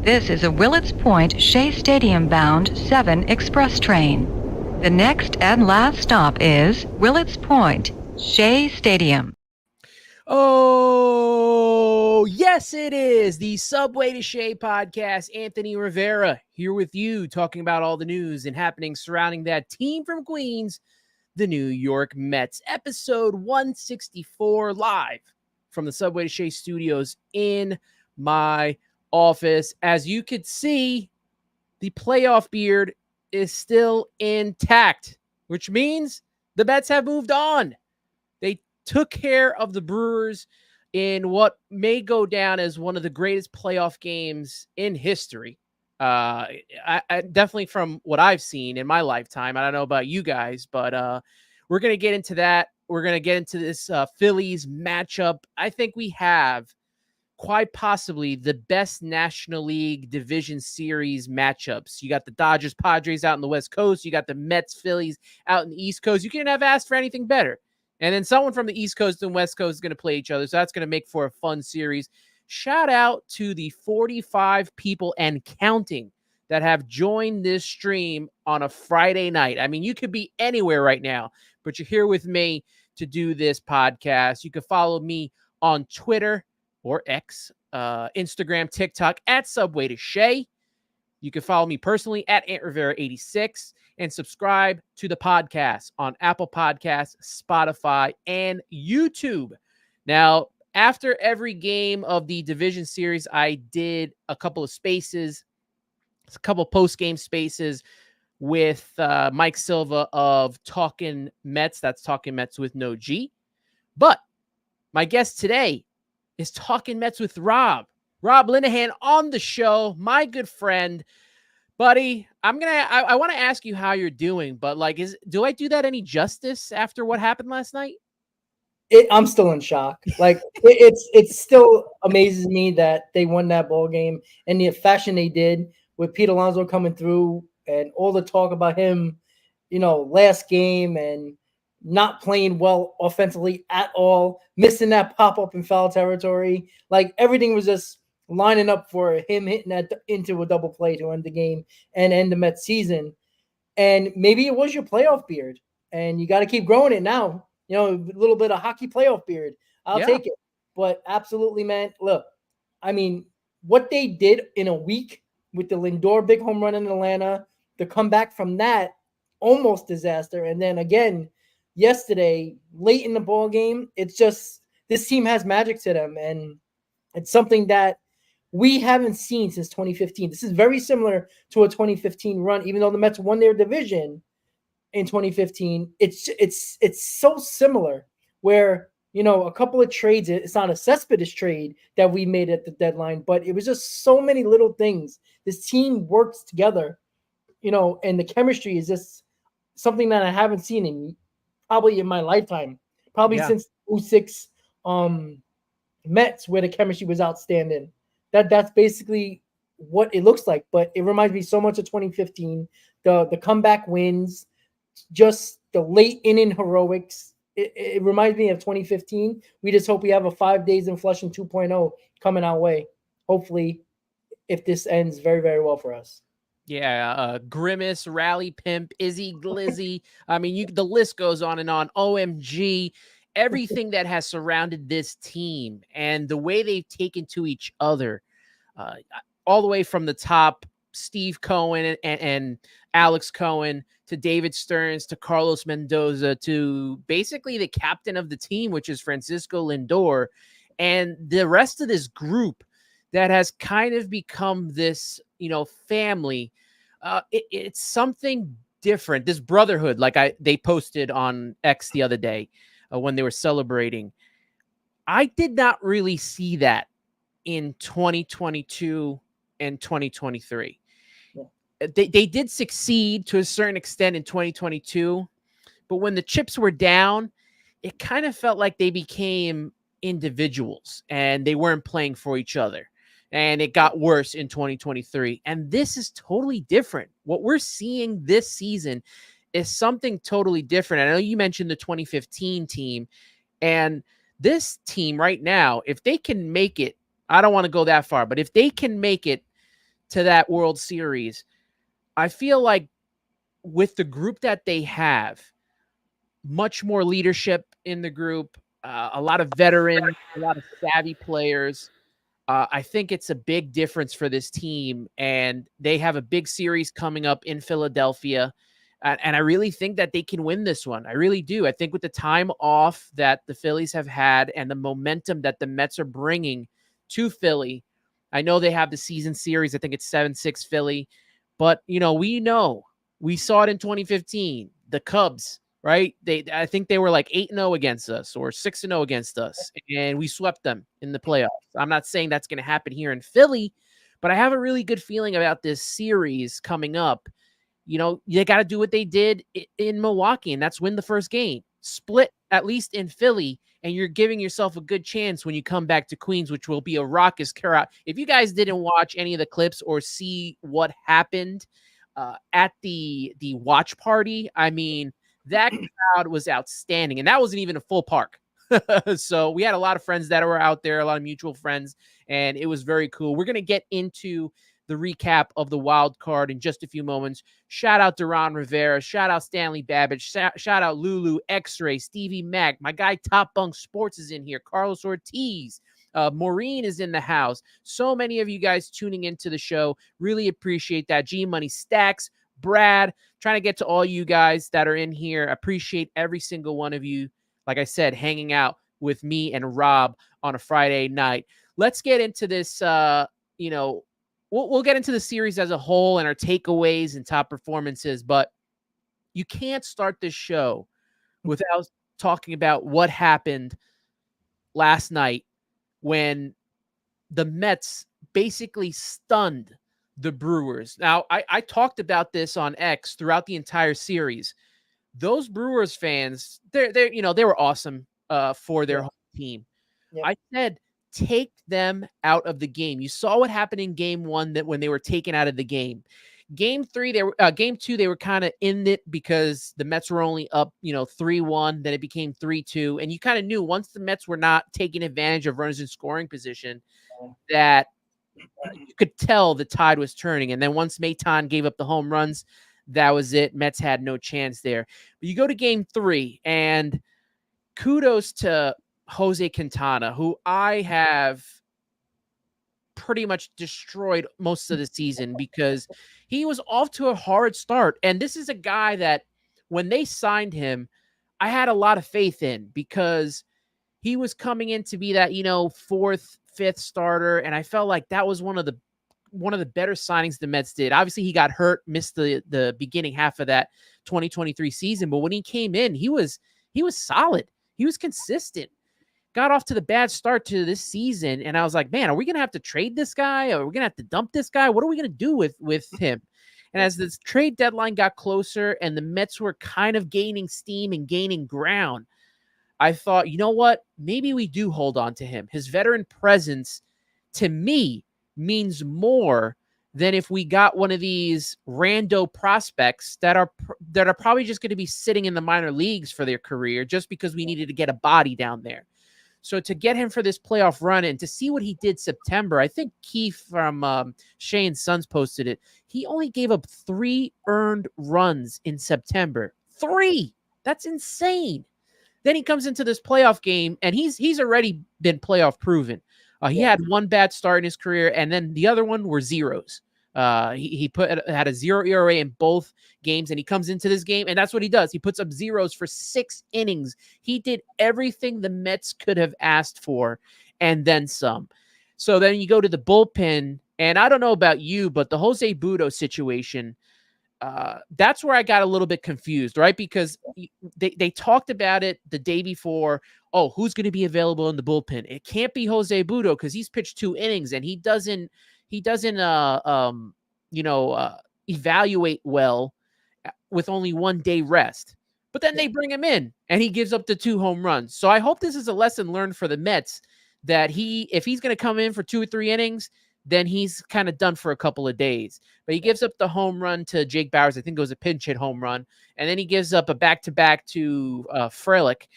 This is a Willets Point Shea Stadium bound 7 express train. The next and last stop is Willets Point, Shea Stadium. Oh, yes, it is the Subway to Shea podcast. Anthony Rivera here with you, talking about all the news and happenings surrounding that team from Queens, the New York Mets. Episode 164, live from the Subway to Shea studios in my office. As you could see, the playoff beard is still intact, which means the Mets have moved on. They took care of the Brewers in what may go down as one of the greatest playoff games in history. I definitely from what I've seen in my lifetime. I don't know about you guys, but we're going to get into that. We're going to get into this Phillies matchup. I think we have quite possibly the best National League Division Series matchups. You got the Dodgers, Padres out in the West Coast. You got the Mets, Phillies out in the East Coast. You couldn't have asked for anything better. And then someone from the East Coast and West Coast is going to play each other. So that's going to make for a fun series. Shout out to the 45 people and counting that have joined this stream on a Friday night. I mean, you could be anywhere right now, but you're here with me to do this podcast. You can follow me on Twitter or X, Instagram, TikTok at Subway to Shea. You can follow me personally at Ant Rivera 86 and subscribe to the podcast on Apple Podcasts, Spotify, and YouTube. Now, after every game of the division series, I did a couple of spaces, a couple post-game spaces with Mike Silva of Talkin' Mets. That's Talkin' Mets with no G. But my guest today is Talking Mets with Rob Linehan on the show, my good friend. Buddy, I want to ask you how you're doing, but do I do that any justice after what happened last night? I'm still in shock. It still amazes me that they won that ball game and the fashion they did with Pete Alonso coming through and all the talk about him, last game and not playing well offensively at all, missing that pop-up in foul territory. Everything was just lining up for him hitting that into a double play to end the game and end the Mets season. And maybe it was your playoff beard, and you got to keep growing it now. A little bit of hockey playoff beard. I'll take it. But absolutely, man, look, I mean, what they did in a week with the Lindor big home run in Atlanta, the comeback from that, almost disaster. And then again, yesterday, late in the ball game, it's just this team has magic to them, and it's something that we haven't seen since 2015. This is very similar to a 2015 run, even though the Mets won their division in 2015. It's so similar where, a couple of trades, it's not a Cespedes trade that we made at the deadline, but it was just so many little things. This team works together, and the chemistry is just something that I haven't seen in probably in my lifetime, since 06 Mets, where the chemistry was outstanding. That's basically what it looks like. But it reminds me so much of 2015, the comeback wins, just the late inning heroics. It reminds me of 2015. We just hope we have a 5 days in Flushing 2.0 coming our way. Hopefully, if this ends very, very well for us. Yeah, Grimace, Rally Pimp, Izzy Glizzy. I mean, the list goes on and on. OMG, everything that has surrounded this team and the way they've taken to each other, all the way from the top, Steve Cohen and Alex Cohen, to David Stearns, to Carlos Mendoza, to basically the captain of the team, which is Francisco Lindor, and the rest of this group that has kind of become this, family. It's something different. This brotherhood, they posted on X the other day when they were celebrating. I did not really see that in 2022 and 2023. Yeah. They did succeed to a certain extent in 2022, but when the chips were down, it kind of felt like they became individuals and they weren't playing for each other. And it got worse in 2023. And this is totally different. What we're seeing this season is something totally different. I know you mentioned the 2015 team, and this team right now, if they can make it, I don't want to go that far, but if they can make it to that World Series, I feel like with the group that they have, much more leadership in the group, a lot of veterans, a lot of savvy players. I think it's a big difference for this team, and they have a big series coming up in Philadelphia. And I really think that they can win this one. I really do. I think with the time off that the Phillies have had and the momentum that the Mets are bringing to Philly, I know they have the season series. I think it's 7-6 Philly. But, we saw it in 2015. The Cubs, right? I think they were like 8-0 against us or 6-0 against us, and we swept them in the playoffs. I'm not saying that's going to happen here in Philly, but I have a really good feeling about this series coming up. You got to do what they did in Milwaukee, and that's win the first game. Split at least in Philly, and you're giving yourself a good chance when you come back to Queens, which will be a raucous crowd. If you guys didn't watch any of the clips or see what happened at the watch party, I mean, that crowd was outstanding, and that wasn't even a full park. So we had a lot of friends that were out there, a lot of mutual friends, and it was very cool. We're going to get into the recap of the wild card in just a few moments. Shout out Duran Rivera. Shout out Stanley Babbage. Shout out Lulu, X-Ray, Stevie Mack. My guy Top Bunk Sports is in here. Carlos Ortiz. Maureen is in the house. So many of you guys tuning into the show. Really appreciate that. G Money Stacks. Brad. Trying to get to all you guys that are in here. Appreciate every single one of you. Like I said, hanging out with me and Rob on a Friday night. Let's get into this, We'll get into the series as a whole and our takeaways and top performances, but you can't start this show without talking about what happened last night when the Mets basically stunned the Brewers. Now, I talked about this on X throughout the entire series. Those Brewers fans, they were awesome for their home team. Yep. I said, take them out of the game. You saw what happened in game one, that when they were taken out of the game. Game two, they were kind of in it because the Mets were only up, 3-1. Then it became 3-2. And you kind of knew once the Mets were not taking advantage of runners in scoring position that you could tell the tide was turning. And then once Maton gave up the home runs, that was it. Mets had no chance there. But you go to game three, and kudos to Jose Quintana, who I have pretty much destroyed most of the season because he was off to a hard start. And this is a guy that when they signed him, I had a lot of faith in because he was coming in to be that, fourth, fifth starter. And I felt like that was one of the better signings the Mets did. Obviously, he got hurt, missed the beginning half of that 2023 season. But when he came in, he was solid. He was consistent. Got off to the bad start to this season, and I was like, man, are we going to have to trade this guy? Or are we going to have to dump this guy? What are we going to do with him? And as this trade deadline got closer and the Mets were kind of gaining steam and gaining ground, I thought, you know what? Maybe we do hold on to him. His veteran presence, to me, means more than if we got one of these rando prospects that are probably just going to be sitting in the minor leagues for their career just because we needed to get a body down there. So to get him for this playoff run and to see what he did September, I think Keith from Shea and Sons posted it. He only gave up 3 earned runs in September. 3! That's insane. Then he comes into this playoff game, and he's already been playoff proven. He had one bad start in his career, and then the other one were zeros. He had a 0 ERA in both games, and he comes into this game, and that's what he does. He puts up zeros for 6 innings. He did everything the Mets could have asked for, and then some. So then you go to the bullpen, and I don't know about you, but the Jose Butto situation, that's where I got a little bit confused, right? Because they talked about it the day before. Oh, who's going to be available in the bullpen? It can't be Jose Butto because he's pitched 2 innings, and he doesn't evaluate well with only 1 day rest. But then they bring him in and he gives up the 2 home runs. So I hope this is a lesson learned for the Mets that if he's going to come in for 2 or 3 innings, then he's kind of done for a couple of days. But he gives up the home run to Jake Bauers. I think it was a pinch hit home run. And then he gives up a back-to-back to Frelick.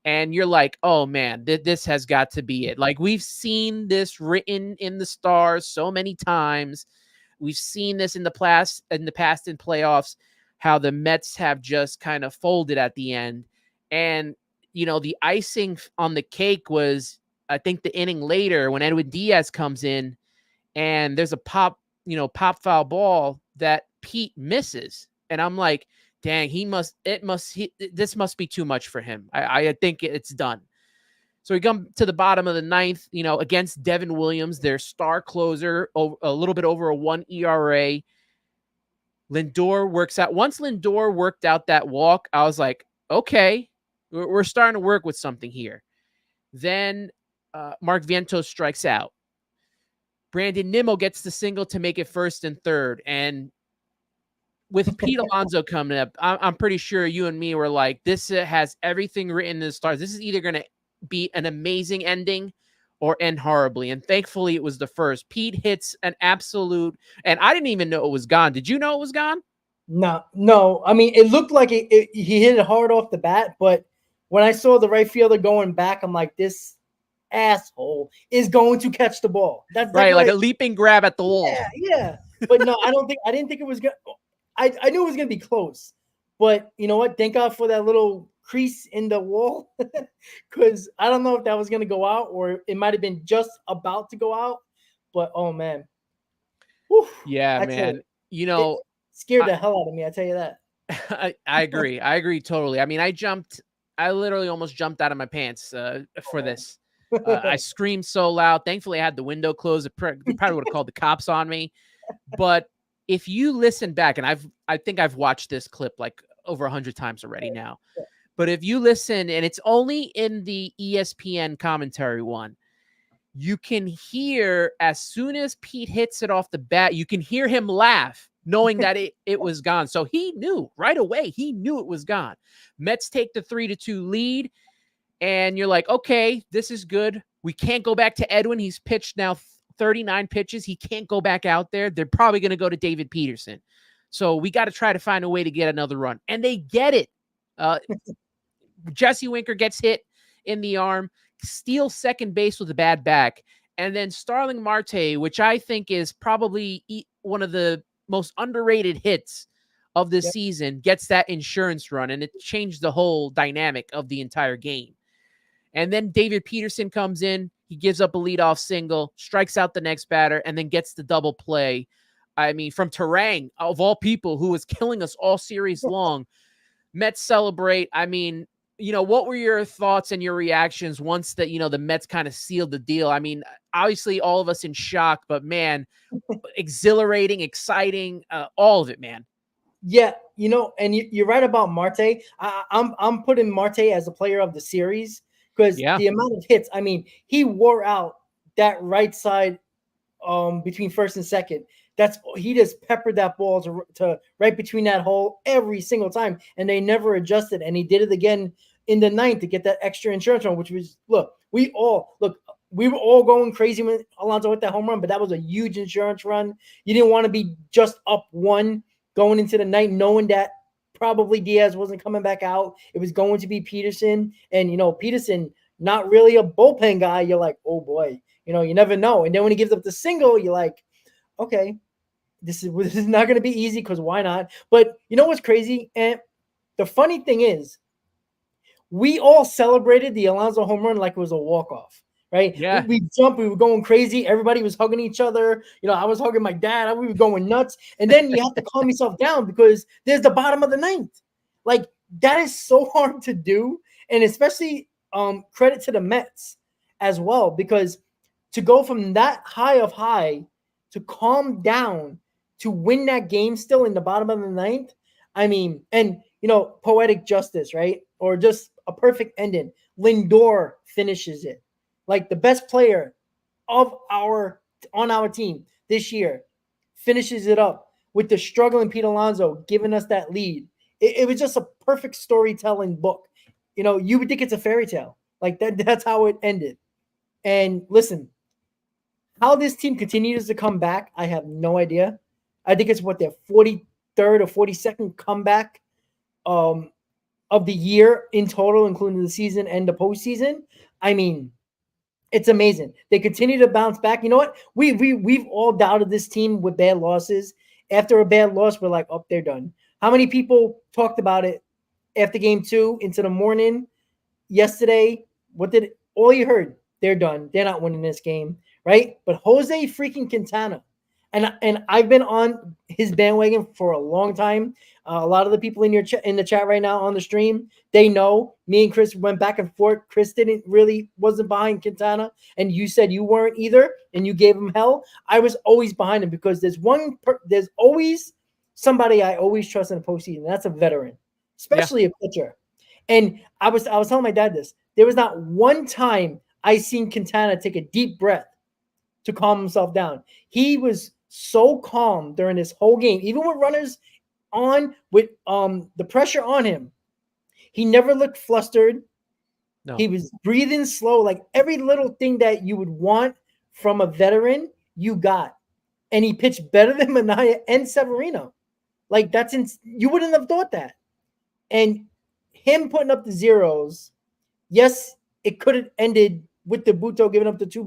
And you're like, oh, man, this has got to be it. Like, we've seen this written in the stars so many times. We've seen this in the past in playoffs, how the Mets have just kind of folded at the end. And, the icing on the cake was, I think, the inning later when Edwin Diaz comes in and there's a pop foul ball that Pete misses. And I'm like, dang, this must be too much for him. I think it's done. So we come to the bottom of the ninth, against Devin Williams, their star closer, a little bit over a 1 ERA. Lindor works out. Once Lindor worked out that walk, I was like, okay, we're starting to work with something here. Then Mark Vientos strikes out. Brandon Nimmo gets the single to make it first and third. And with Pete Alonso coming up, I'm pretty sure you and me were like, this has everything written in the stars. This is either going to be an amazing ending or end horribly. And thankfully, it was the first. Pete hits an absolute, and I didn't even know it was gone. Did you know it was gone? No. I mean, it looked like he hit it hard off the bat, but when I saw the right fielder going back, I'm like, this asshole is going to catch the ball. That's right, like a leaping grab at the wall. Yeah. But no, I didn't think it was good. I knew it was going to be close, but you know what? Thank God for that little crease in the wall, because I don't know if that was going to go out or it might have been just about to go out. But oh man, whew, yeah, man, it scared the hell out of me. I tell you that. I agree. I agree totally. I mean, I literally almost jumped out of my pants for this. I screamed so loud. Thankfully, I had the window closed. They probably would have called the cops on me. But if you listen back, and I think I've watched this clip like over 100 times already now, but if you listen, and it's only in the ESPN commentary one, you can hear as soon as Pete hits it off the bat, you can hear him laugh, knowing that it was gone. So he knew right away. He knew it was gone. Mets take the 3-2 lead, and you're like, okay, this is good. We can't go back to Edwin. He's pitched now 39 pitches. He can't go back out there. They're probably going to go to David Peterson. So we got to try to find a way to get another run. And they get it. Jesse Winker gets hit in the arm, steals second base with a bad back. And then Starling Marte, which I think is probably one of the most underrated hits of this season, gets that insurance run. And it changed the whole dynamic of the entire game. And then David Peterson comes in. He gives up a leadoff single, strikes out the next batter, and then gets the double play. I mean, from Terang, of all people, who was killing us all series long. Mets celebrate. I mean, what were your thoughts and your reactions once that, the Mets kind of sealed the deal? I mean, obviously all of us in shock, but man, exhilarating, exciting, all of it, man. Yeah, and you're right about Marte. I'm putting Marte as a player of the series. Because the amount of hits, I mean, he wore out that right side between first and second. He just peppered that ball to right between that hole every single time, and they never adjusted. And he did it again in the ninth to get that extra insurance run, which was we were all going crazy when Alonso hit that home run, but that was a huge insurance run. You didn't want to be just up one going into the night, knowing that probably Diaz wasn't coming back out. It was going to be Peterson. And, Peterson, not really a bullpen guy. You're like, oh, boy, you never know. And then when he gives up the single, you're like, okay, this is not going to be easy because why not? But you know what's crazy? And the funny thing is we all celebrated the Alonso home run like it was a walk-off. Right? Yeah. We jumped. We were going crazy. Everybody was hugging each other. I was hugging my dad. We were going nuts. And then you have to calm yourself down because there's the bottom of the ninth. Like, that is so hard to do. And especially credit to the Mets as well, because to go from that high of high to calm down to win that game still in the bottom of the ninth. I mean, and, poetic justice, right? Or just a perfect ending. Lindor finishes it. Like the best player on our team this year finishes it up with the struggling Pete Alonso giving us that lead. It was just a perfect storytelling book. You would think it's a fairy tale. Like that's how it ended. And listen, how this team continues to come back, I have no idea. I think it's their 43rd or 42nd comeback of the year in total, including the season and the postseason. I mean, It's amazing. They continue to bounce back. You know what? We've all doubted this team with bad losses. After a bad loss, we're like, oh, they're done. How many people talked about it after game 2 into the morning yesterday? What did all you heard? They're done. They're not winning this game, right? But Jose freaking Quintana, and I've been on his bandwagon for a long time. A lot of the people in in the chat right now on the stream, they know me and Chris went back and forth. Chris wasn't behind Quintana, and you said you weren't either, and you gave him hell. I was always behind him because there's always somebody I always trust in the postseason. That's a veteran, especially a pitcher. And I was telling my dad this. There was not one time I seen Quintana take a deep breath to calm himself down. He was so calm during this whole game, even with runners on, with the pressure on him. He never looked flustered. No. He was breathing slow, like every little thing that you would want from a veteran, you got. And he pitched better than Minaya and Severino. Like you wouldn't have thought that. And him putting up the zeros, yes, it could have ended with the Buto giving up the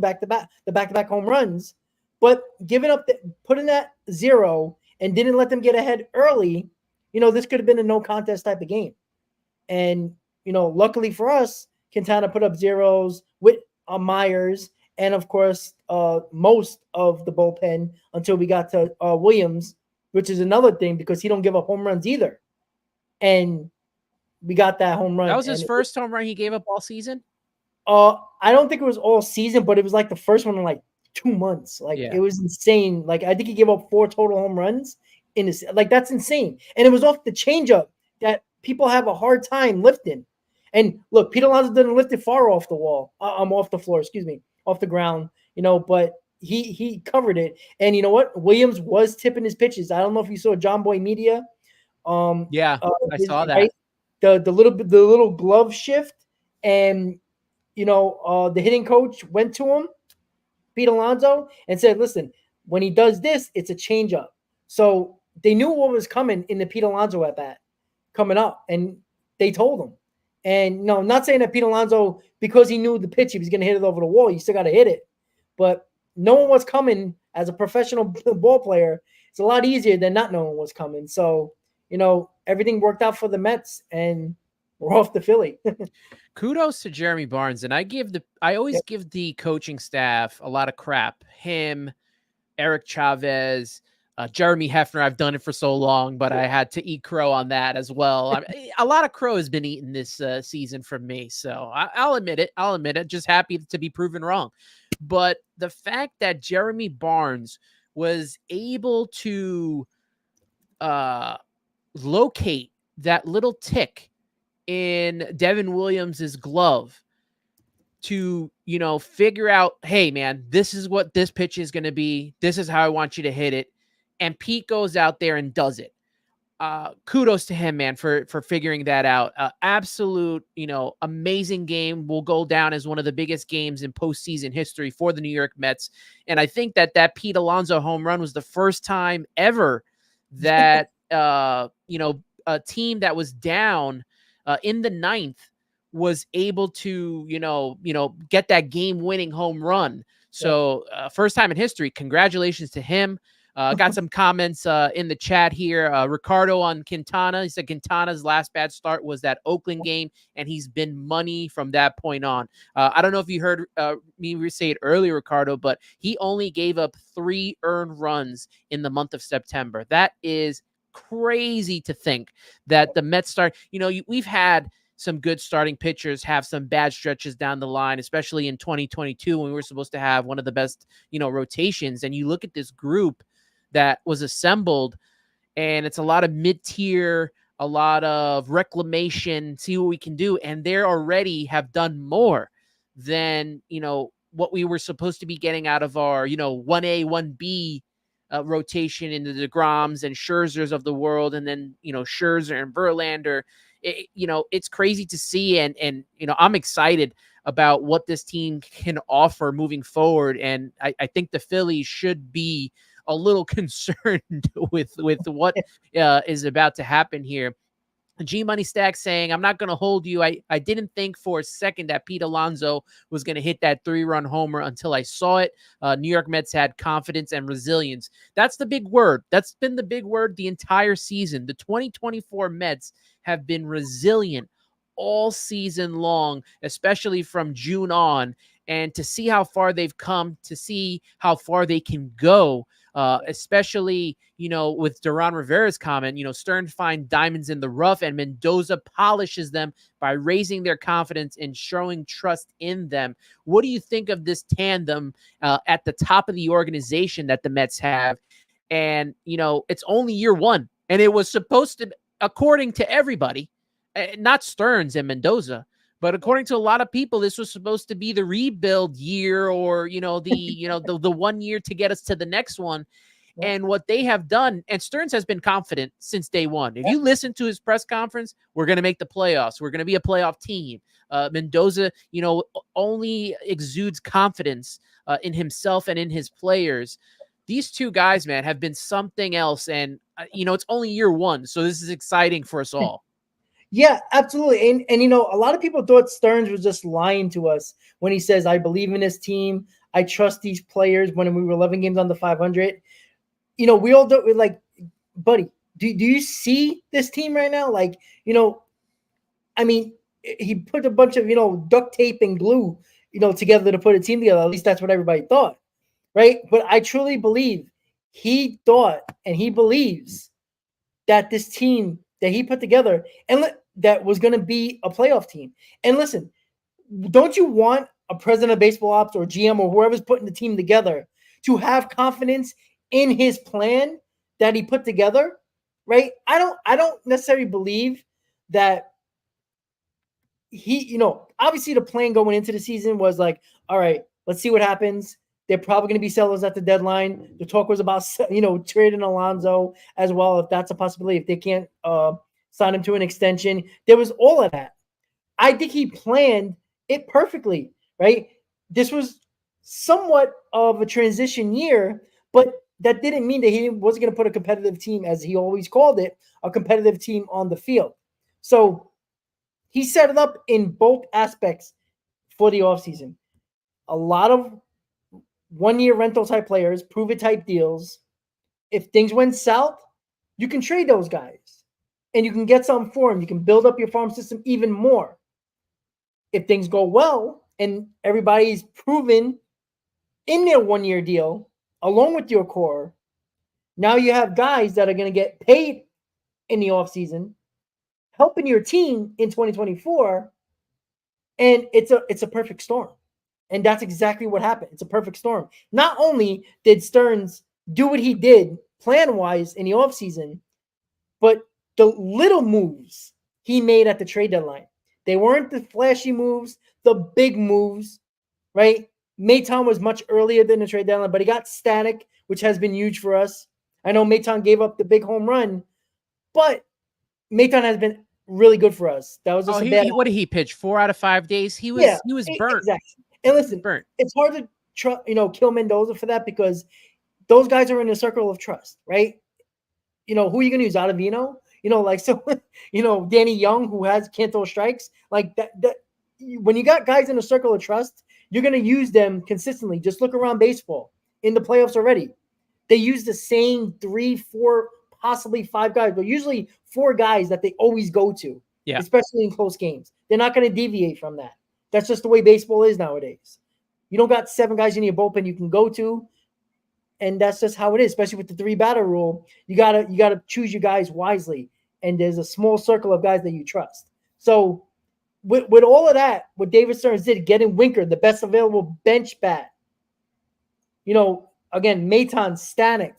back-to-back home runs, but putting that 0 and didn't let them get ahead early, this could have been a no contest type of game. And, luckily for us, Quintana put up zeros with Myers and, of course, most of the bullpen until we got to Williams, which is another thing because he don't give up home runs either. And we got that home run. That was his first home run he gave up all season? I don't think it was all season, but it was like the first one in like 2 months. Like It was insane. Like I think he gave up 4 total home runs in this. Like that's insane. And it was off the changeup that people have a hard time lifting. And look, Pete Alonso didn't lift it far off the wall. Off the floor, off the ground. But he covered it. And you know what? Williams was tipping his pitches. I don't know if you saw John Boy Media. I saw that. Right? The little glove shift, and the hitting coach went to him, Pete Alonso, and said, listen, when he does this, it's a changeup. So they knew what was coming in the Pete Alonso at bat coming up, and they told him. And no, I'm not saying that Pete Alonso, because he knew the pitch, he was going to hit it over the wall. You still got to hit it. But knowing what's coming as a professional ball player, it's a lot easier than not knowing what's coming. So, everything worked out for the Mets, and we're off to Philly. Kudos to Jeremy Barnes. And I always give the coaching staff a lot of crap. Him, Eric Chavez, Jeremy Hefner. I've done it for so long, but I had to eat crow on that as well. A lot of crow has been eaten this season from me. So I'll admit it. Just happy to be proven wrong. But the fact that Jeremy Barnes was able to locate that little tick in Devin Williams's glove to, figure out, hey man, this is what this pitch is going to be. This is how I want you to hit it. And Pete goes out there and does it. Kudos to him, man, for figuring that out. Absolute, amazing game. Will go down as one of the biggest games in postseason history for the New York Mets. And I think that Pete Alonso home run was the first time ever that, a team that was down in the 9th was able to, get that game-winning home run. So first time in history. Congratulations to him. Got some comments in the chat here. Ricardo on Quintana. He said Quintana's last bad start was that Oakland game, and he's been money from that point on. I don't know if you heard me say it earlier, Ricardo, but he only gave up 3 earned runs in the month of September. That is crazy to think that the Mets start. We've had some good starting pitchers have some bad stretches down the line, especially in 2022 when we were supposed to have one of the best, rotations. And you look at this group that was assembled, and it's a lot of mid-tier, a lot of reclamation, see what we can do. And they already have done more than, what we were supposed to be getting out of our, 1A, 1B rotation into the DeGroms and Scherzers of the world. And then, Scherzer and Verlander. It's crazy to see. And I'm excited about what this team can offer moving forward. And I think the Phillies should be a little concerned with what is about to happen here. G Money Stack saying, I'm not going to hold you. I didn't think for a second that Pete Alonso was going to hit that 3-run homer until I saw it. New York Mets had confidence and resilience. That's the big word. That's been the big word the entire season. The 2024 Mets have been resilient all season long, especially from June on. And to see how far they've come, to see how far they can go, especially, with Duran Rivera's comment, Stern find diamonds in the rough and Mendoza polishes them by raising their confidence and showing trust in them. What do you think of this tandem at the top of the organization that the Mets have? And, it's only year one, and it was supposed to, according to everybody, not Stearns and Mendoza, but according to a lot of people, this was supposed to be the rebuild year, or the 1 year to get us to the next one. And what they have done, and Stearns has been confident since day one. If you listen to his press conference, we're going to make the playoffs. We're going to be a playoff team. Mendoza, only exudes confidence in himself and in his players. These two guys, man, have been something else. And, it's only year one. So this is exciting for us all. Yeah, absolutely. And a lot of people thought Stearns was just lying to us when he says, I believe in this team. I trust these players when we were 11 games on the 500. We all do, like, buddy, do you see this team right now? Like, I mean, he put a bunch of, duct tape and glue, together to put a team together. At least that's what everybody thought, right? But I truly believe he thought and he believes that this team that he put together and that was going to be a playoff team. And listen, don't you want a president of baseball ops or GM or whoever's putting the team together to have confidence in his plan that he put together, right? I don't necessarily believe that he, obviously the plan going into the season was like, all right, let's see what happens. They're probably going to be sellers at the deadline. The talk was about, trading Alonso as well, if that's a possibility, if they can't sign him to an extension. There was all of that. I think he planned it perfectly, right? This was somewhat of a transition year, but that didn't mean that he wasn't going to put a competitive team, as he always called it, a competitive team on the field. So he set it up in both aspects for the offseason. A lot of 1-year rental type players, prove it type deals. If things went south, you can trade those guys and you can get something for them. You can build up your farm system even more. If things go well and everybody's proven in their 1-year deal, along with your core, now you have guys that are going to get paid in the offseason, helping your team in 2024. And it's a perfect storm. And that's exactly what happened. It's a perfect storm. Not only did Stearns do what he did plan-wise in the offseason, but the little moves he made at the trade deadline. They weren't the flashy moves, the big moves, right? Maton was much earlier than the trade deadline, but he got static, which has been huge for us. I know Maton gave up the big home run, but Maton has been really good for us. That was just a bad. What did he pitch? 4 out of 5 days. He was burnt. Exactly. And listen, it's hard to kill Mendoza for that because those guys are in a circle of trust, right? Who are you going to use? Ottavino? Danny Young, who can't throw strikes, like that. When you got guys in a circle of trust, you're going to use them consistently. Just look around baseball in the playoffs already. They use the same 3, 4, possibly 5 guys, but usually 4 guys that they always go to, especially in close games. They're not going to deviate from that. That's just the way baseball is nowadays. You don't got 7 guys in your bullpen you can go to, and that's just how it is, especially with the 3-batter rule. You gotta choose your guys wisely, and there's a small circle of guys that you trust. So with all of that, what David Stearns did, getting Winker, the best available bench bat, again, Maton, Stanek,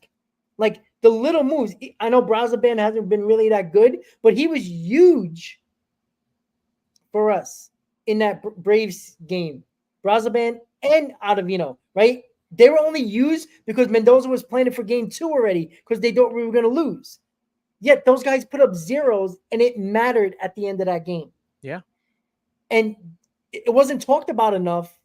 like the little moves. I know Brazaban hasn't been really that good, but he was huge for us in that Braves game. Brazaban and Ottavino, right? They were only used because Mendoza was playing for game 2 already because they thought we were going to lose. Yet those guys put up zeros, and it mattered at the end of that game. Yeah. And it wasn't talked about enough,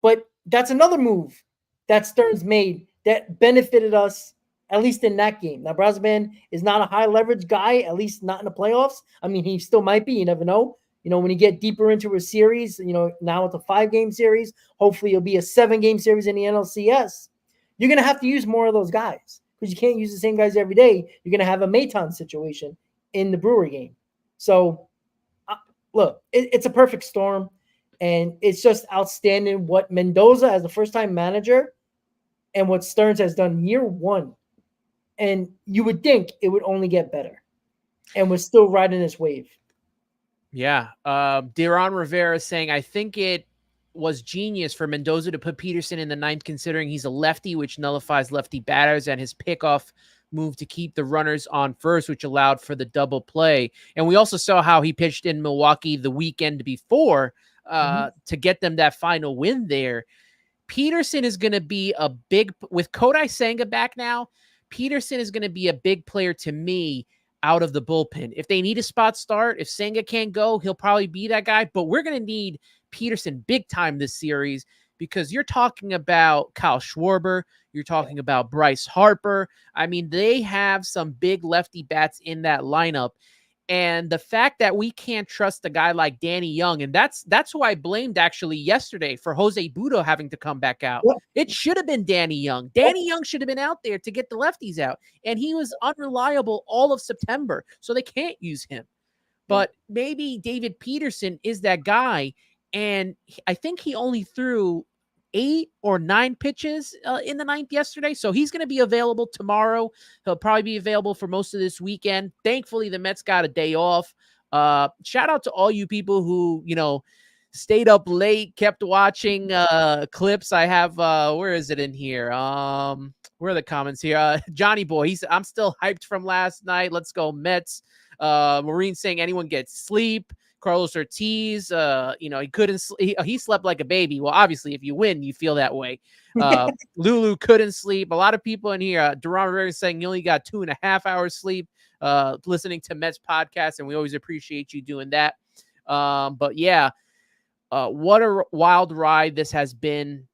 but that's another move that Stearns made that benefited us at least in that game. Now, Brosman is not a high leverage guy, at least not in the playoffs. I mean, he still might be. You never know. When you get deeper into a series, now it's a 5-game series. Hopefully, it'll be a 7-game series in the NLCS. You're going to have to use more of those guys because you can't use the same guys every day. You're going to have a Maton situation in the Brewer game. So, look, it's a perfect storm, and it's just outstanding what Mendoza as a first-time manager and what Stearns has done year one. And you would think it would only get better, and we're still riding this wave. Yeah. Deron Rivera saying, I think it was genius for Mendoza to put Peterson in the ninth, considering he's a lefty, which nullifies lefty batters, and his pickoff move to keep the runners on first, which allowed for the double play. And we also saw how he pitched in Milwaukee the weekend before to get them that final win there. Peterson is going to be a big, with Kodai Senga back now, Peterson is going to be a big player to me out of the bullpen. If they need a spot start, if Senga can't go, he'll probably be that guy. But we're going to need Peterson big time this series because you're talking about Kyle Schwarber. You're talking about Bryce Harper. I mean, they have some big lefty bats in that lineup. And the fact that we can't trust a guy like Danny Young, and that's who I blamed actually yesterday for Jose Budo having to come back out. Yep. It should have been Danny Young. Danny Young should have been out there to get the lefties out. And he was unreliable all of September, so they can't use him. But maybe David Peterson is that guy. And I think he only threw 8 or 9 pitches in the ninth yesterday. So he's going to be available tomorrow. He'll probably be available for most of this weekend. Thankfully, the Mets got a day off. Shout out to all you people who, stayed up late, kept watching clips. I have, where is it in here? Where are the comments here? Johnny Boy, I'm still hyped from last night. Let's go Mets. Maureen saying anyone gets sleep. Carlos Ortiz, he couldn't he slept like a baby. Well, obviously, if you win, you feel that way. Lulu couldn't sleep. A lot of people in here, Duran Rivera is saying you only got 2.5 hours sleep listening to Mets podcast, and we always appreciate you doing that. But yeah, what a wild ride this has been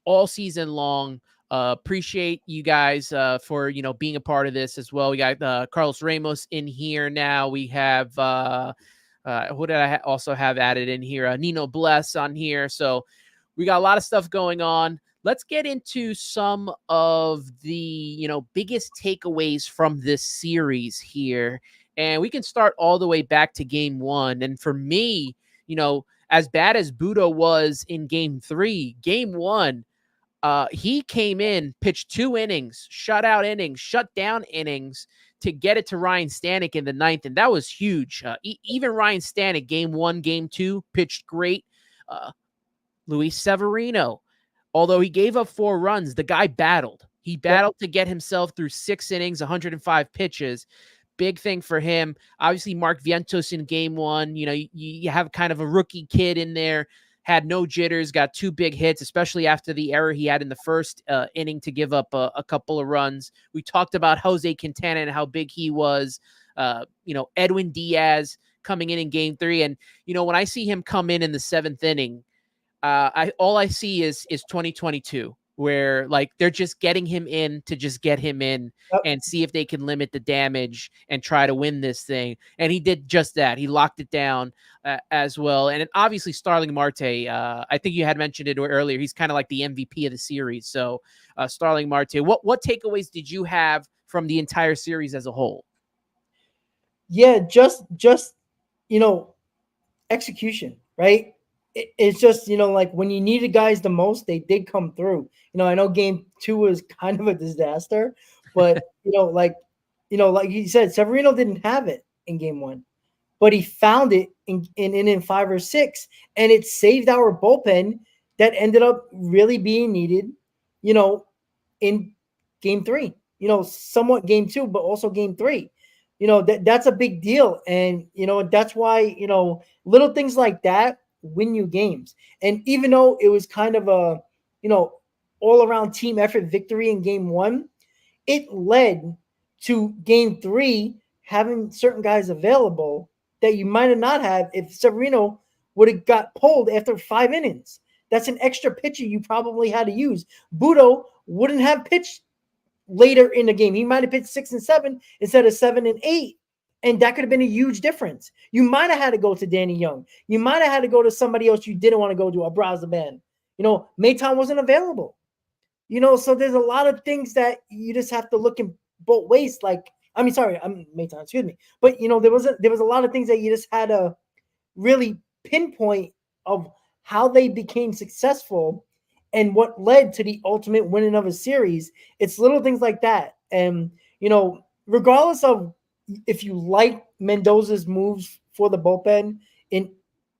all season long. Appreciate you guys for being a part of this as well. We got Carlos Ramos in here now. We have who did I also have added in here? Nino Bless on here. So we got a lot of stuff going on. Let's get into some of the, biggest takeaways from this series here. And we can start all the way back to game 1. And for me, as bad as Budo was in game 3, game 1, he came in, pitched 2 innings, shutout innings, shut down innings to get it to Ryan Stanek in the ninth, and that was huge. Even Ryan Stanek, game 1, game 2, pitched great. Luis Severino, although he gave up 4 runs, the guy battled. He battled to get himself through 6 innings, 105 pitches. Big thing for him. Obviously, Mark Vientos in game 1. You have kind of a rookie kid in there. Had no jitters, got 2 big hits, especially after the error he had in the first inning to give up a couple of runs. We talked about Jose Quintana and how big he was. Edwin Diaz coming in game 3. And, when I see him come in the 7th inning, all I see is 2022, where they're just getting him in to just get him in and see if they can limit the damage and try to win this thing. And he did just that. He locked it down as well. And obviously Starling Marte, I think you had mentioned it earlier. He's kind of like the MVP of the series. So Starling Marte, what takeaways did you have from the entire series as a whole? Yeah, just execution, right? It's just, when you needed guys the most, they did come through. I know game 2 was kind of a disaster, but, like you said, Severino didn't have it in game 1, but he found it in 5 or 6, and it saved our bullpen that ended up really being needed, in game 3, somewhat game 2, but also game 3. That's a big deal. And, that's why, little things like that win you games. And even though it was kind of a, all-around team effort victory in game 1, it led to game 3 having certain guys available that you might have not had if Severino would have got pulled after 5 innings. That's an extra pitcher you probably had to use. Budo wouldn't have pitched later in the game. He might have pitched 6 and 7 instead of 7 and 8. And that could have been a huge difference. You might have had to go to Danny Young. You might have had to go to somebody else you didn't want to go to, a Brazaban. Mayton wasn't available. So there's a lot of things that you just have to look in both ways. Mayton, excuse me. But there was a lot of things that you just had to really pinpoint of how they became successful and what led to the ultimate winning of a series. It's little things like that. And, regardless of if you like Mendoza's moves for the bullpen in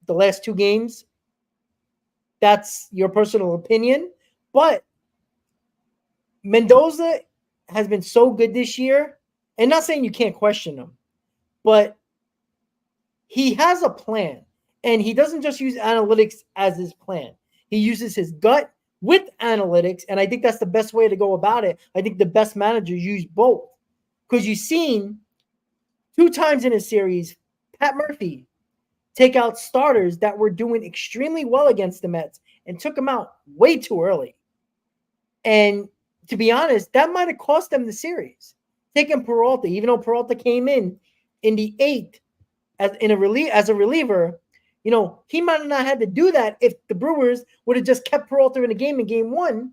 the last 2 games, that's your personal opinion. But Mendoza has been so good this year, and not saying you can't question him, but he has a plan, and he doesn't just use analytics as his plan. He uses his gut with analytics, and I think that's the best way to go about it. I think the best managers use both, because you've seen 2 times in a series, Pat Murphy take out starters that were doing extremely well against the Mets and took them out way too early. And to be honest, that might have cost them the series. Taking Peralta, even though Peralta came in the 8th as a reliever, he might have not had to do that if the Brewers would have just kept Peralta in the game in game 1.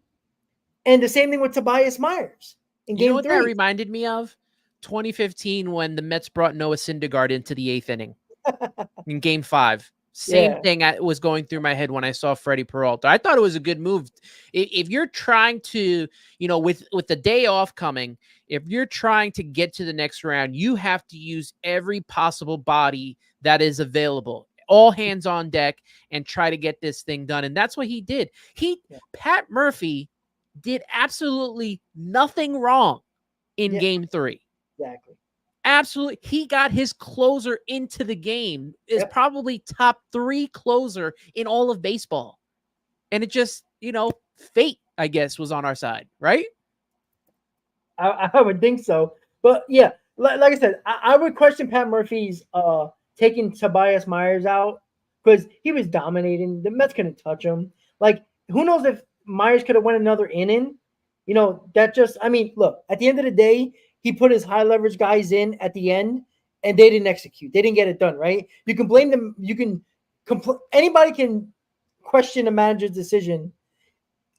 And the same thing with Tobias Myers in game 3. You know what that reminded me of? 2015 when the Mets brought Noah Syndergaard into the 8th inning in game 5. Same thing was going through my head when I saw Freddie Peralta. I thought it was a good move. If you're trying to, with the day off coming, if you're trying to get to the next round, you have to use every possible body that is available, all hands on deck, and try to get this thing done. And that's what he did. Pat Murphy did absolutely nothing wrong in game 3. Exactly. Absolutely. He got his closer into the game. Is probably top 3 closer in all of baseball. And it just, fate, I guess, was on our side, right? I would think so. But yeah, like I said, I would question Pat Murphy's taking Tobias Myers out, because he was dominating. The Mets couldn't touch him. Like, who knows if Myers could have won another inning? Look, at the end of the day, he put his high leverage guys in at the end, and they didn't execute. They didn't get it done, right? You can blame them. You can anybody can question a manager's decision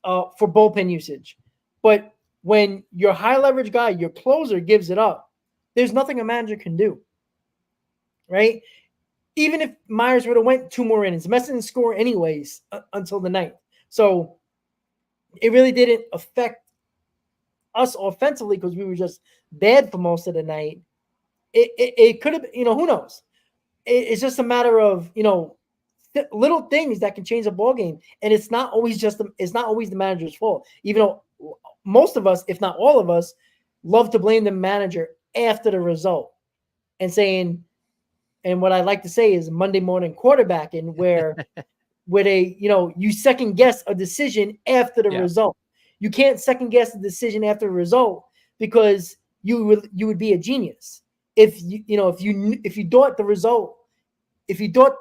for bullpen usage. But when your high leverage guy, your closer, gives it up, there's nothing a manager can do, right? Even if Myers would have went 2 more innings, Mets didn't score anyways until the 9th. So it really didn't affect us offensively, because we were just bad for most of the night. It could have, who knows? It's just a matter of, little things that can change a ball game, and it's not always the manager's fault. Even though most of us, if not all of us, love to blame the manager after the result, and what I like to say is Monday morning quarterbacking, where you second guess a decision after the result. You can't second guess the decision after the result, because you would be a genius if you thought the result, if you thought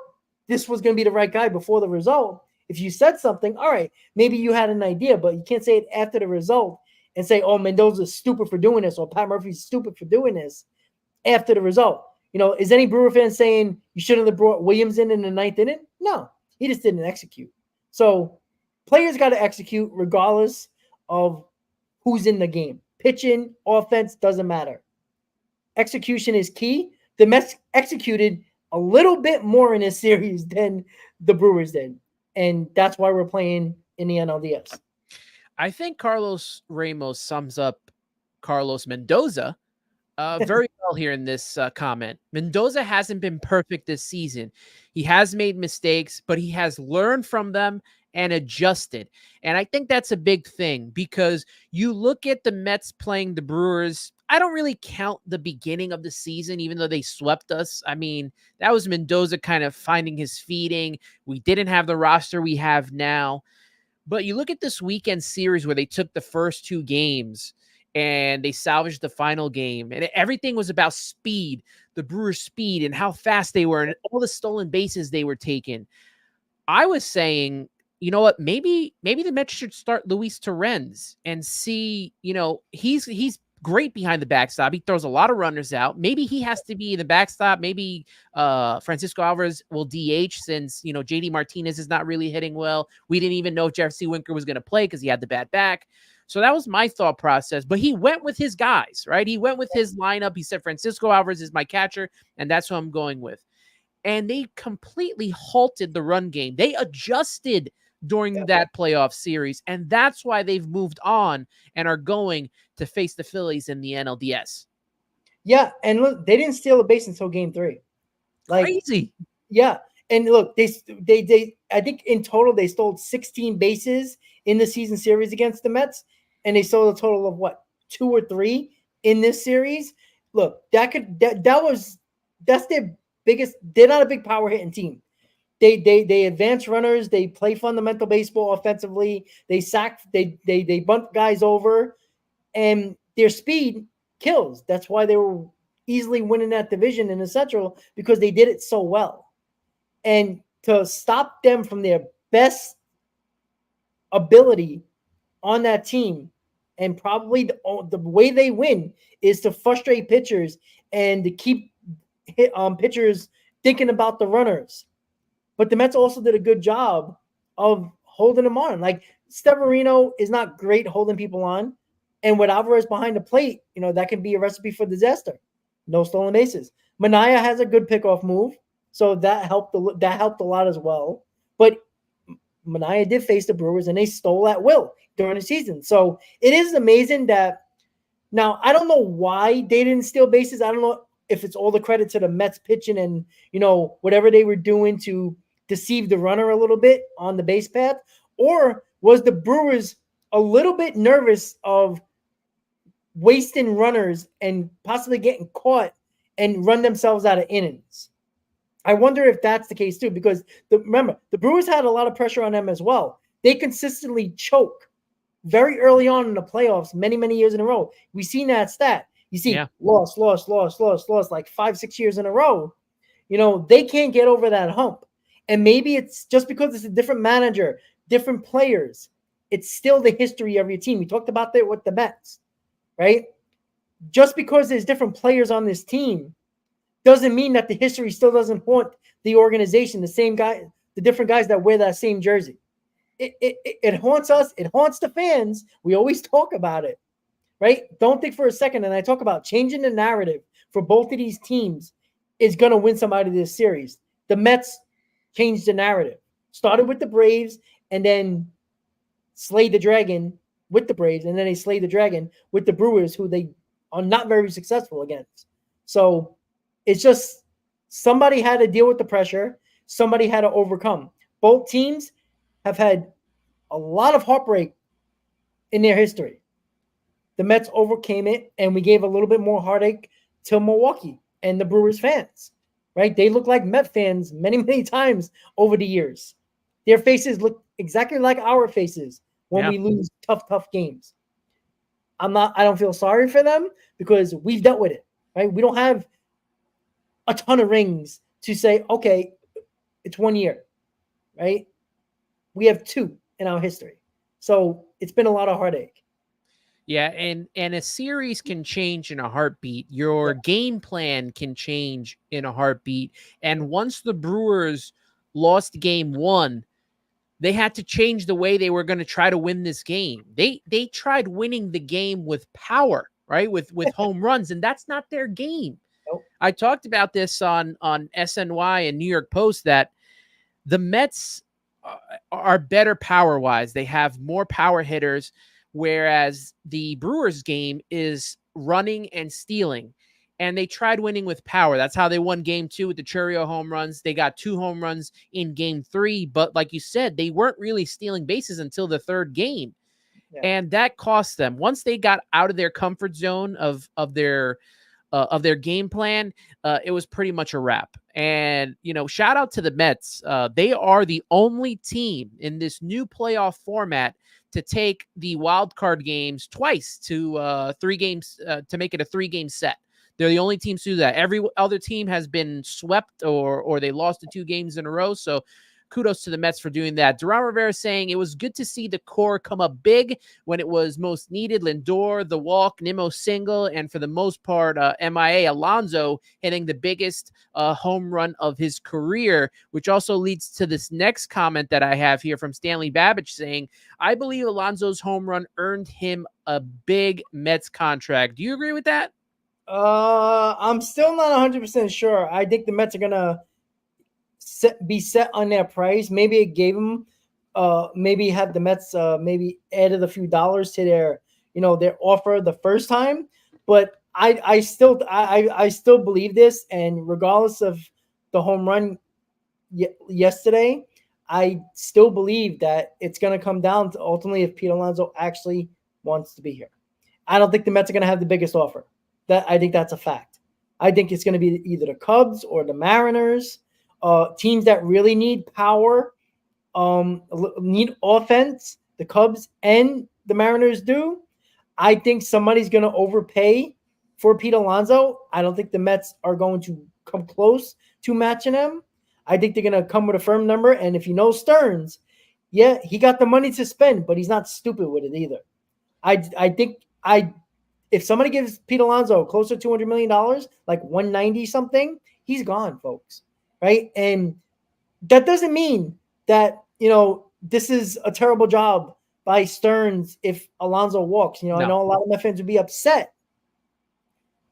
this was going to be the right guy before the result. If you said something, all right, maybe you had an idea, but you can't say it after the result and say, "Oh, Mendoza's stupid for doing this," or "Pat Murphy's stupid for doing this," after the result. Is any Brewer fan saying you shouldn't have brought Williams in the 9th inning? No, he just didn't execute. So players got to execute regardless of who's in the game. Pitching, offense, doesn't matter. Execution is key. The Mets executed a little bit more in this series than the Brewers did, and that's why we're playing in the NLDS. I think Carlos Ramos sums up Carlos Mendoza very well here in this comment. Mendoza hasn't been perfect this season. He has made mistakes, but he has learned from them and adjusted. And I think that's a big thing, because you look at the Mets playing the Brewers. I don't really count the beginning of the season, even though they swept us. I mean, that was Mendoza kind of finding his feeding. We didn't have the roster we have now. But you look at this weekend series where they took the first 2 games and they salvaged the final game, and everything was about speed, the Brewers' speed and how fast they were, and all the stolen bases they were taking. I was saying you know what? Maybe the Mets should start Luis Torrens and see, he's great behind the backstop. He throws a lot of runners out. Maybe he has to be in the backstop. Maybe Francisco Alvarez will DH since, JD Martinez is not really hitting well. We didn't even know if Jeffrey Winker was going to play because he had the bad back. So that was my thought process. But he went with his guys, right? He went with his lineup. He said Francisco Alvarez is my catcher, and that's who I'm going with. And they completely halted the run game. They adjusted during that playoff series, and that's why they've moved on and are going to face the Phillies in the NLDS. Yeah, and look, they didn't steal a base until Game 3. Crazy. Yeah, and look, they I think in total they stole 16 bases in the season series against the Mets, and they stole a total of 2 or 3 in this series. Look, that's their biggest. They're not a big power hitting team. They advance runners. They play fundamental baseball offensively. They sack. They bunt guys over, and their speed kills. That's why they were easily winning that division in the Central, because they did it so well. And to stop them from their best ability on that team, and probably the way they win is to frustrate pitchers and to keep pitchers thinking about the runners. But the Mets also did a good job of holding them on. Like, Severino is not great holding people on. And with Alvarez behind the plate, that can be a recipe for disaster. No stolen bases. Manaea has a good pickoff move, so that helped a lot as well. But Manaea did face the Brewers, and they stole at will during the season. So it is amazing that now I don't know why they didn't steal bases. I don't know if it's all the credit to the Mets pitching and whatever they were doing to deceive the runner a little bit on the base path, or was the Brewers a little bit nervous of wasting runners and possibly getting caught and run themselves out of innings? I wonder if that's the case too, because remember, the Brewers had a lot of pressure on them as well. They consistently choke very early on in the playoffs, many, many years in a row. We've seen that stat. You see, lost, like 5-6 years in a row. They can't get over that hump. And maybe it's just because it's a different manager, different players. It's still the history of your team. We talked about that with the Mets, right? Just because there's different players on this team doesn't mean that the history still doesn't haunt the organization, the same guy, the different guys that wear that same jersey. It haunts us. It haunts the fans. We always talk about it, right? Don't think for a second, and I talk about changing the narrative for both of these teams is going to win somebody this series. The Mets changed the narrative. Started with the Braves and then slayed the dragon with the Braves, and then they slayed the dragon with the Brewers, who they are not very successful against. So it's just somebody had to deal with the pressure. Somebody had to overcome. Both teams have had a lot of heartbreak in their history. The Mets overcame it, and we gave a little bit more heartache to Milwaukee and the Brewers fans, right? They look like Met fans many, many times over the years. Their faces look exactly like our faces when we lose tough games. I don't feel sorry for them because we've dealt with it, right? We don't have a ton of rings to say, okay, it's 1 year, right? We have 2 in our history. So it's been a lot of heartache. Yeah, and a series can change in a heartbeat. Your game plan can change in a heartbeat. And once the Brewers lost game 1, they had to change the way they were going to try to win this game. They tried winning the game with power, right? With home runs, and that's not their game. Nope. I talked about this on SNY and New York Post that the Mets are better power-wise. They have more power hitters, whereas the Brewers game is running and stealing. And they tried winning with power. That's how they won game 2 with the Churio home runs. They got 2 home runs in game 3. But like you said, they weren't really stealing bases until the 3rd game. Yeah. And that cost them. Once they got out of their comfort zone of their game plan, it was pretty much a wrap. And, shout out to the Mets. They are the only team in this new playoff format to take the wild card games twice to 3 games to make it a 3-game set. They're the only teams to do that. Every other team has been swept or they lost the 2 games in a row. So kudos to the Mets for doing that. Duran Rivera saying it was good to see the core come up big when it was most needed. Lindor, the walk, Nimmo single, and for the most part, MIA Alonso hitting the biggest home run of his career, which also leads to this next comment that I have here from Stanley Babbage saying, I believe Alonso's home run earned him a big Mets contract. Do you agree with that? I'm still not 100% sure. I think the Mets are gonna be set on their price. Maybe it gave them, maybe have the Mets maybe added a few dollars to their, their offer the first time. But I still believe this, and regardless of the home run yesterday, I still believe that it's going to come down to ultimately if Pete Alonso actually wants to be here. I don't think the Mets are going to have the biggest offer. I think that's a fact. I think it's going to be either the Cubs or the Mariners, teams that really need power, need offense. The Cubs and the Mariners do. I think somebody's going to overpay for Pete Alonso. I don't think the Mets are going to come close to matching him. I think they're going to come with a firm number. And if you know Stearns, yeah, he got the money to spend, but he's not stupid with it either. I think if somebody gives Pete Alonso closer to $200 million, like 190 something, he's gone, folks. Right. And that doesn't mean that, this is a terrible job by Stearns if Alonso walks. No. I know a lot of my fans would be upset,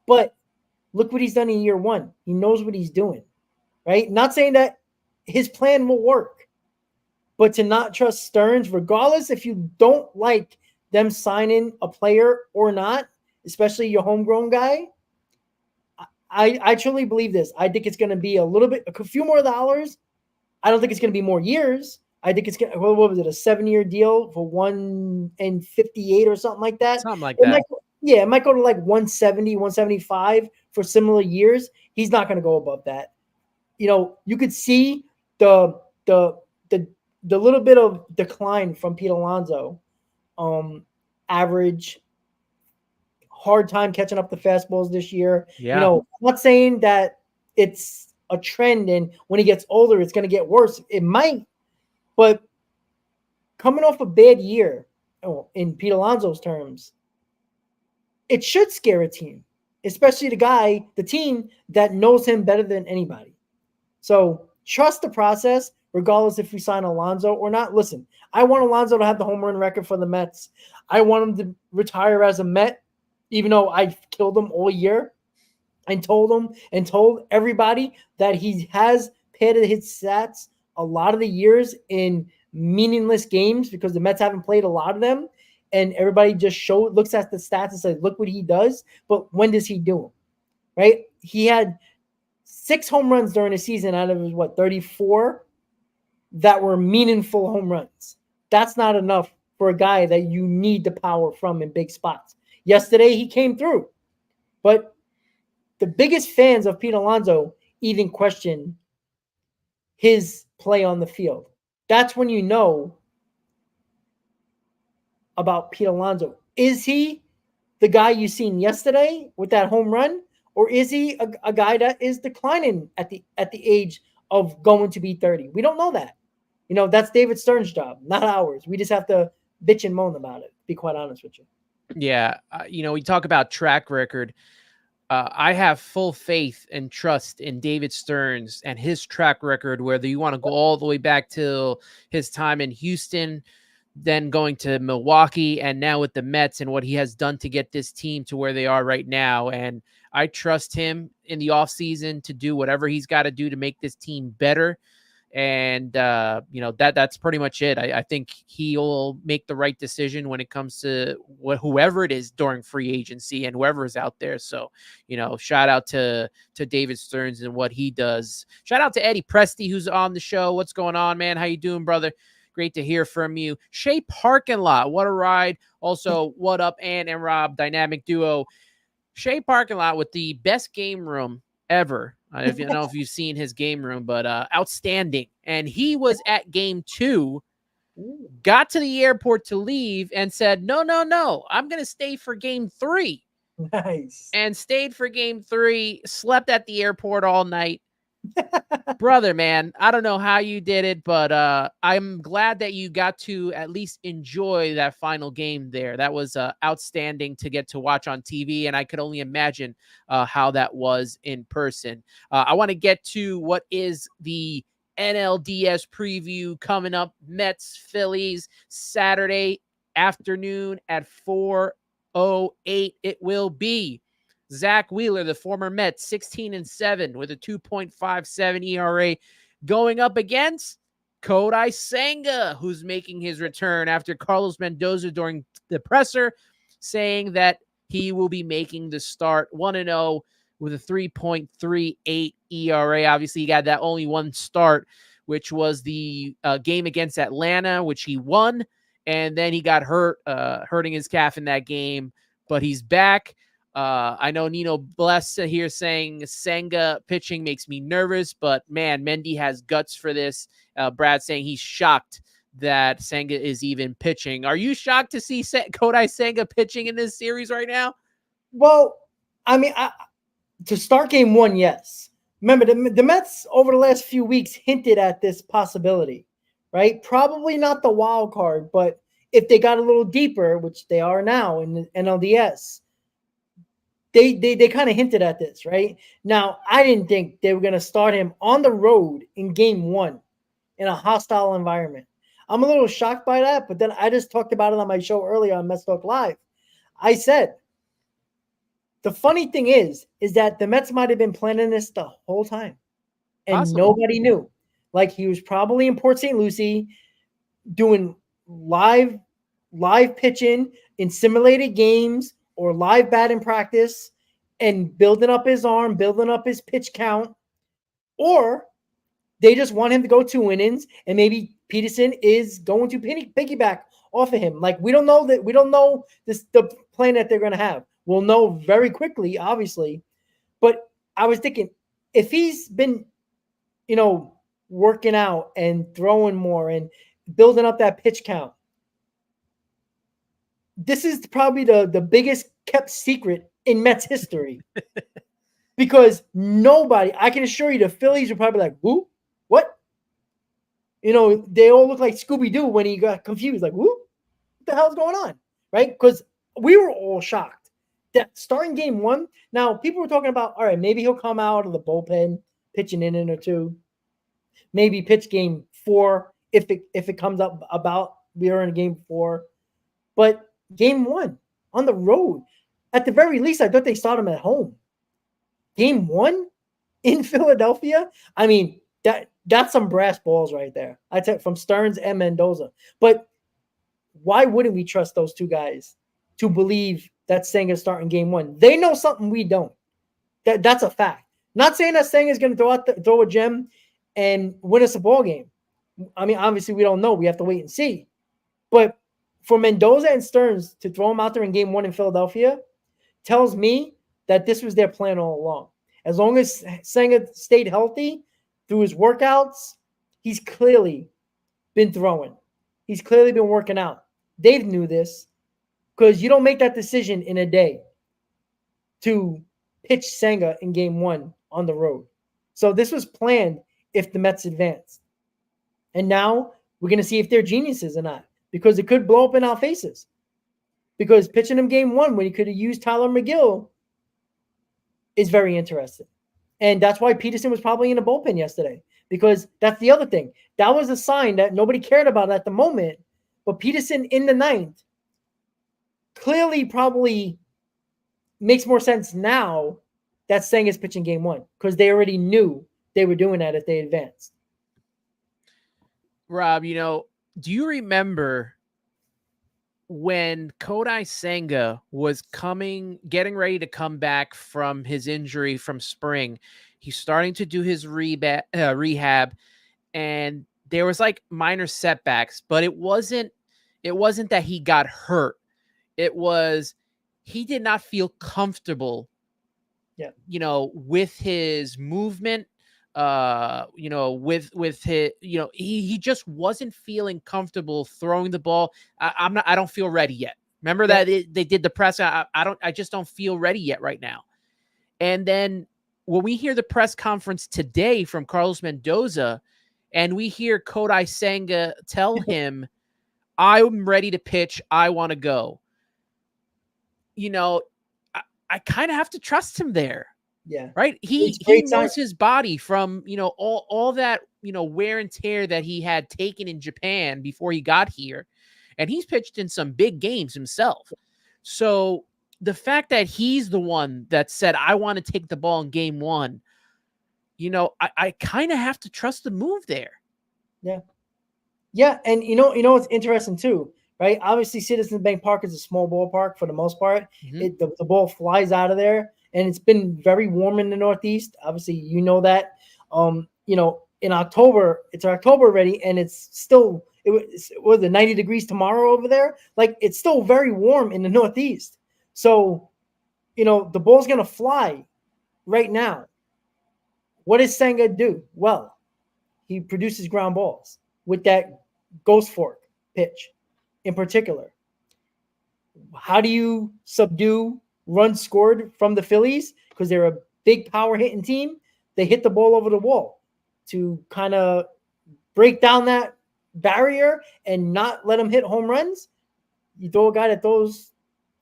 but look what he's done in year one. He knows what he's doing. Right. Not saying that his plan will work, but to not trust Stearns, regardless if you don't like them signing a player or not, especially your homegrown guy, I truly believe this. I think it's going to be a few more dollars. I don't think it's going to be more years. I think it's going to, what was it, a 7-year deal for $158 or something like that? Something like that. It might go to like 170, 175 for similar years. He's not going to go above that. You could see the little bit of decline from Pete Alonso, average, hard time catching up the fastballs this year. Yeah. I'm not saying that it's a trend and when he gets older, it's going to get worse. It might, but coming off a bad year, in Pete Alonso's terms, it should scare a team, especially the team that knows him better than anybody. So trust the process, regardless if we sign Alonso or not. Listen, I want Alonso to have the home run record for the Mets. I want him to retire as a Met, even though I've killed him all year and told everybody that he has padded his stats a lot of the years in meaningless games because the Mets haven't played a lot of them. And everybody just looks at the stats and says, look what he does. But when does he do them? Right? He had 6 home runs during the season out of his, 34 that were meaningful home runs. That's not enough for a guy that you need the power from in big spots. Yesterday, he came through. But the biggest fans of Pete Alonso even question his play on the field. That's when you know about Pete Alonso. Is he the guy you seen yesterday with that home run? Or is he a guy that is declining at the age of going to be 30? We don't know that. That's David Stern's job, not ours. We just have to bitch and moan about it, to be quite honest with you. Yeah. We talk about track record. I have full faith and trust in David Stearns and his track record, whether you want to go all the way back to his time in Houston, then going to Milwaukee, and now with the Mets and what he has done to get this team to where they are right now. And I trust him in the offseason to do whatever he's got to do to make this team better. And, that's pretty much it. I think he'll make the right decision when it comes to whoever it is during free agency and whoever is out there. So, shout out to David Stearns and what he does. Shout out to Eddie Presti, who's on the show. What's going on, man? How you doing, brother? Great to hear from you. Shea Parking Lot, what a ride. Also, what up, Ann and Rob, dynamic duo. Shea Parking Lot with the best game room ever. I don't know if you've seen his game room, but outstanding. And he was at game 2, got to the airport to leave and said, no, I'm going to stay for game 3. Nice. And stayed for game 3, slept at the airport all night, Brother, man, I don't know how you did it, but I'm glad that you got to at least enjoy that final game there. That was outstanding to get to watch on TV, and I could only imagine how that was in person. I want to get to what is the NLDS preview coming up. Mets, Phillies, Saturday afternoon at 4:08. It will be. Zach Wheeler, the former Met, 16-7 with a 2.57 ERA, going up against Kodai Senga, who's making his return after Carlos Mendoza during the presser saying that he will be making the start 1-0 with a 3.38 ERA. Obviously, he got that only one start, which was the game against Atlanta, which he won. And then he got hurt, hurting his calf in that game, but he's back. I know Nino Bless here saying Senga pitching makes me nervous, but man, Mendy has guts for this. Brad saying he's shocked that Senga is even pitching. Are you shocked to see Kodai Senga pitching in this series right now? Well, I mean, to start game one, yes. Remember, the Mets over the last few weeks hinted at this possibility, right? Probably not the wild card, but if they got a little deeper, which they are now in the NLDS, they kind of hinted at this, right? Now, I didn't think they were going to start him on the road in game one in a hostile environment. I'm a little shocked by that, but then I just talked about it on my show earlier on Mets Talk Live. I said, the funny thing is that the Mets might have been planning this the whole time, and Possible. nobody knew. Like, he was probably in Port St. Lucie doing live pitching in simulated games or live batting practice and building up his arm, building up his pitch count, or they just want him to go 2 innings and maybe Peterson is going to piggyback off of him. Like, we don't know the plan that they're going to have. We'll know very quickly, obviously. But I was thinking, if he's been, working out and throwing more and building up that pitch count, this is probably the biggest kept secret in Mets history. Because nobody, I can assure you, the Phillies are probably like, who? What? They all look like Scooby-Doo when he got confused. Like, who? What the hell's going on? Right? Because we were all shocked that starting game one. Now, people were talking about, all right, maybe he'll come out of the bullpen, pitch an inning or two. Maybe pitch game 4 if it comes up about we are in game 4. But game one on the road, at the very least, I thought they start him at home. Game one in Philadelphia, I mean, that's some brass balls right there. I took from Stearns and Mendoza. But why wouldn't we trust those two guys to believe that Senga's starting game one? They know something we don't. That's a fact. Not saying that Senga's going to throw a gem and win us a ball game. I mean, obviously, we don't know. We have to wait and see. But for Mendoza and Stearns to throw him out there in game one in Philadelphia tells me that this was their plan all along. As long as Senga stayed healthy through his workouts, he's clearly been throwing. He's clearly been working out. Dave knew this because you don't make that decision in a day to pitch Senga in game one on the road. So this was planned if the Mets advanced. And now we're going to see if they're geniuses or not, because it could blow up in our faces. Because pitching him game one when he could have used Tyler McGill is very interesting. And that's why Peterson was probably in the bullpen yesterday, because that's the other thing. That was a sign that nobody cared about at the moment. But Peterson in the ninth clearly probably makes more sense now that Senga's pitching game one, because they already knew they were doing that if they advanced. Rob, do you remember when Kodai Senga was getting ready to come back from his injury from spring? He's starting to do his rehab, and there was like minor setbacks, but it wasn't that he got hurt. It was he did not feel comfortable, with his movement, with his, he just wasn't feeling comfortable throwing the ball. I don't feel ready yet. Remember that they did the press. I just don't feel ready yet right now. And then when we hear the press conference today from Carlos Mendoza, and we hear Kodai Senga tell him, I'm ready to pitch, I want to go. I kind of have to trust him there. Yeah. Right. He knows his body from, all that, wear and tear that he had taken in Japan before he got here. And he's pitched in some big games himself. So the fact that he's the one that said, I want to take the ball in game 1, I kind of have to trust the move there. Yeah. Yeah. And what's interesting too, right? Obviously Citizens Bank Park is a small ballpark for the most part. Mm-hmm. The ball flies out of there. And it's been very warm in the Northeast. Obviously, that. In October, it's October already, and it's still it was 90 degrees tomorrow over there. Like, it's still very warm in the Northeast. So, the ball's gonna fly right now. What does Senga do? Well, he produces ground balls with that ghost fork pitch in particular. How do you subdue runs scored from the Phillies? Because they're a big power hitting team. They hit the ball over the wall to kind of break down that barrier and not let them hit home runs. You throw a guy that throws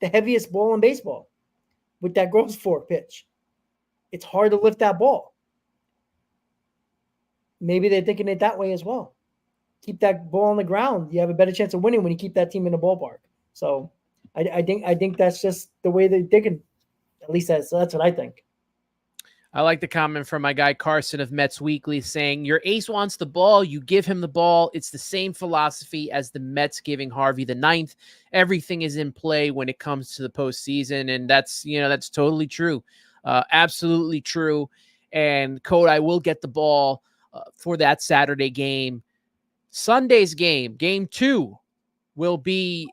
the heaviest ball in baseball with that ghost fork pitch. It's hard to lift that ball. Maybe they're thinking it that way as well. Keep that ball on the ground. You have a better chance of winning when you keep that team in the ballpark. So I think that's just the way they're thinking. At least that's what I think. I like the comment from my guy Carson of Mets Weekly saying, your ace wants the ball, you give him the ball. It's the same philosophy as the Mets giving Harvey the 9th. Everything is in play when it comes to the postseason, and that's totally true. Absolutely true. And Kodai will get the ball for that Saturday game. Sunday's game, game 2, will be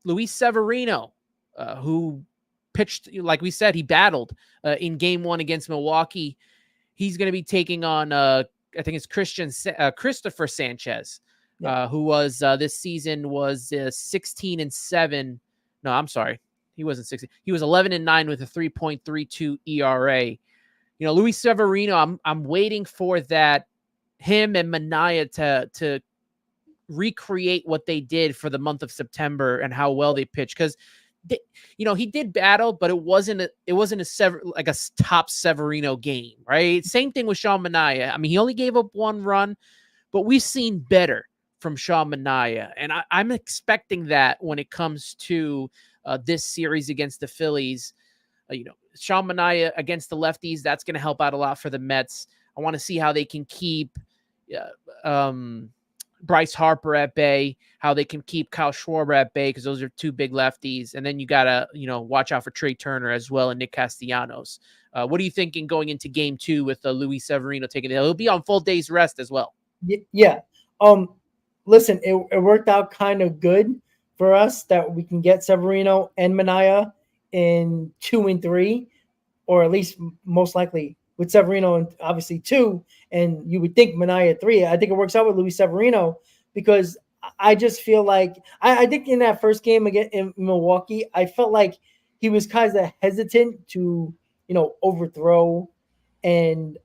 Luis Severino, who pitched, like we said, he battled in game 1 against Milwaukee. He's going to be taking on, I think it's Christopher Sanchez, who was this season was 16-7. No, I'm sorry. He wasn't 16. He was 11-9 with a 3.32 ERA. Luis Severino, I'm waiting for that, him and Minaya to recreate what they did for the month of September and how well they pitched. Because he did battle, but it wasn't a top Severino game, right? Same thing with Sean Minaya. I mean, he only gave up 1 run, but we've seen better from Sean Minaya, and I'm expecting that when it comes to this series against the Phillies. Sean Minaya against the lefties, that's going to help out a lot for the Mets. I want to see how they can keep Bryce Harper at bay, how they can keep Kyle Schwarber at bay, because those are 2 big lefties. And then you got to, watch out for Trey Turner as well and Nick Castellanos. What are you thinking going into game 2 with Luis Severino taking it? He'll be on full day's rest as well. Yeah. Listen, it worked out kind of good for us that we can get Severino and Minaya in 2 and 3, or at least most likely with Severino and obviously 2, and you would think Minaya 3. I think it works out with Luis Severino because I just feel like I think in that first game again in Milwaukee, I felt like he was kind of hesitant to, overthrow and,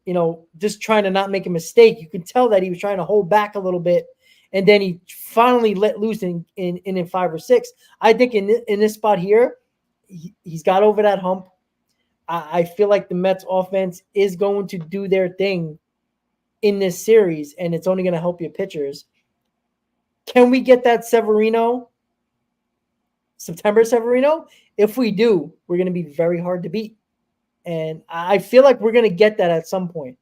just trying to not make a mistake. You could tell that he was trying to hold back a little bit, and then he finally let loose in 5 or 6. I think in this spot here, he's got over that hump. I feel like the Mets offense is going to do their thing in this series, and it's only going to help your pitchers. Can we get that September Severino? If we do, we're going to be very hard to beat. And I feel like we're going to get that at some point.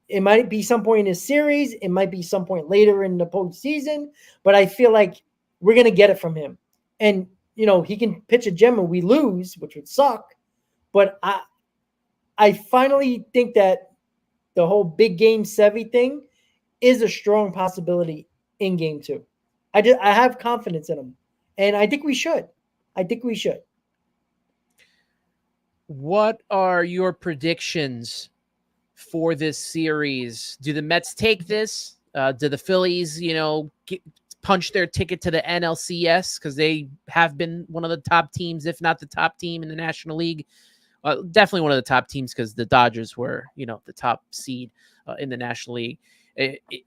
It might be some point in this series. It might be some point later in the postseason. But I feel like we're going to get it from him. And, he can pitch a gem and we lose, which would suck. But I finally think that the whole big game Sevy thing is a strong possibility in game 2. I have confidence in him, and I think we should. What are your predictions for this series? Do the Mets take this? Do the Phillies, punch their ticket to the NLCS because they have been one of the top teams, if not the top team in the National League? definitely one of the top teams because the Dodgers were, the top seed in the National League.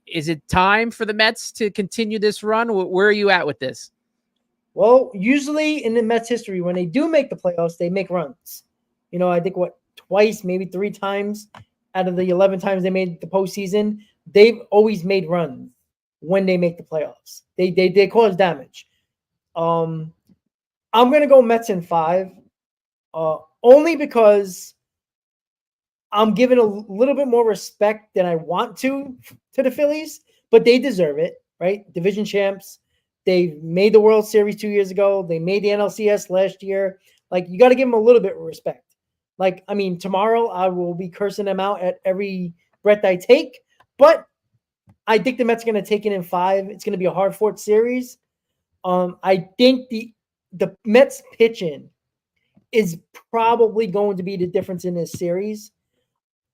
Is it time for the Mets to continue this run? Where are you at with this? Well, usually in the Mets history, when they do make the playoffs, they make runs. I think twice, maybe 3 times out of the 11 times they made the postseason, they've always made runs when they make the playoffs. They cause damage. I'm gonna go Mets in 5, only because I'm giving a little bit more respect than I want to the Phillies, but they deserve it, right? Division champs. They made the World Series 2 years ago. They made the NLCS last year. Like, you got to give them a little bit of respect. Like, I mean, tomorrow I will be cursing them out at every breath I take, but I think the Mets are going to take it in 5. It's going to be a hard-fought series. I think the Mets pitching is probably going to be the difference in this series,